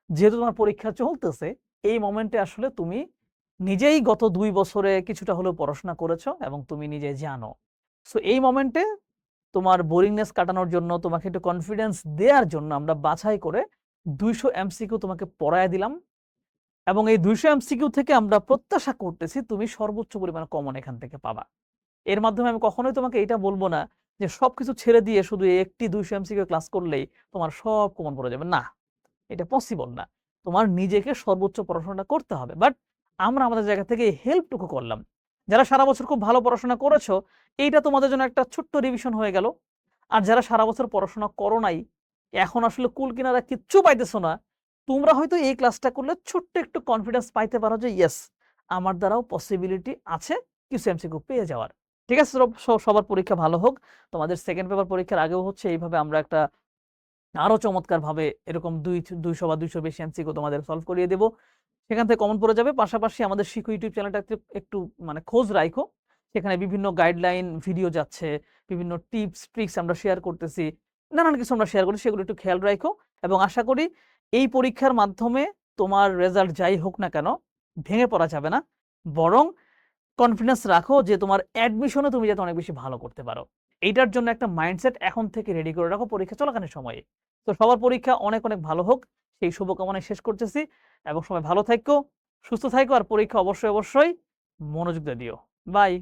যেহেতু তোমার পরীক্ষা চলতেছে এই মোমেন্টে আসলে তুমি নিজেই গত 2 বছরে কিছুটা হলেও পড়াশোনা করেছো এবং তুমি নিজে জানো। সো এই মোমেন্টে তোমার বোরিংনেস কাটানোর জন্য, তোমাকে একটু কনফিডেন্স দেওয়ার জন্য আমরা বাছাই করে 200 এমসিকিউ তোমাকে পড়ায় দিলাম এবং এই 200 এমসিকিউ থেকে আমরা প্রত্যাশা করতেছি তুমি সর্বোচ্চ পরিমাণ কমন এখান থেকে পাবা। এর মাধ্যমে আমি কখনোই তোমাকে এটা বলবো না যে সবকিছু ছেড়ে দিয়ে শুধু একটি 200 এমসিকিউ ক্লাস করলেই তোমার সব কমন পড়ে যাবে। না, এটা পসিবল না। তোমার নিজেকে সর্বোচ্চ পড়াশোনাটা করতে হবে। বাট আমরা আমাদের জায়গা থেকে হেল্পটুকু করলাম। যারা সারা বছর খুব ভালো পড়াশোনা করেছো এইটা তোমাদের জন্য একটা ছোট্ট রিভিশন হয়ে গেল। আর যারা সারা বছর পড়াশোনা করো নাই, এখন আসলে কুল কিনারা কিচ্ছু পাইতেছো না, তোমরা হয়তো এই ক্লাসটা করলে ছোট্ট একটু কনফিডেন্স পাইতে পারো যে ইয়েস আমার দ্বারাও পসিবিলিটি আছে কিছু এমসিকিউ পেয়ে যাওয়ার। ঠিক আছে, সবার পরীক্ষা ভালো হোক। তোমাদের সেকেন্ড পেপার পরীক্ষার আগেও হচ্ছে এইভাবে আমরা একটা আরো চমৎকার ভাবে এরকম 200 বা 200 বেশি এমসিকিউ তোমাদের সলভ করিয়ে দেব। সেখান থেকে কমন পড়ে যাবে। পাশাপাশি আমাদের শিখো ইউটিউব চ্যানেলটা একটু মানে খোঁজ রাখো। সেখানে বিভিন্ন গাইডলাইন ভিডিও যাচ্ছে, বিভিন্ন টিপস ট্রিক্স আমরা শেয়ার করতেছি, নানান কিছু আমরা শেয়ার করি, সেগুলো একটু খেয়াল রাখো। এবং আশা করি এই পরীক্ষার মাধ্যমে তোমার রেজাল্ট যাই হোক না কেন ভেঙে পড়া যাবে না, বরং কনফিডেন্স রাখো যে তোমার অ্যাডমিশনে তুমি যাতে অনেক বেশি ভালো করতে পারো। এইটার জন্য একটা মাইন্ডসেট এখন থেকে রেডি করে রাখো পরীক্ষা চলাকালীন সময়ে। তো সবার পরীক্ষা অনেক অনেক ভালো হোক সেই শুভকামনায় শেষ করতেছি। এবং সবাই ভালো থাকো, সুস্থ থাকো, আর পরীক্ষা অবশ্যই অবশ্যই মনোযোগ দিয়ে দিও। বাই।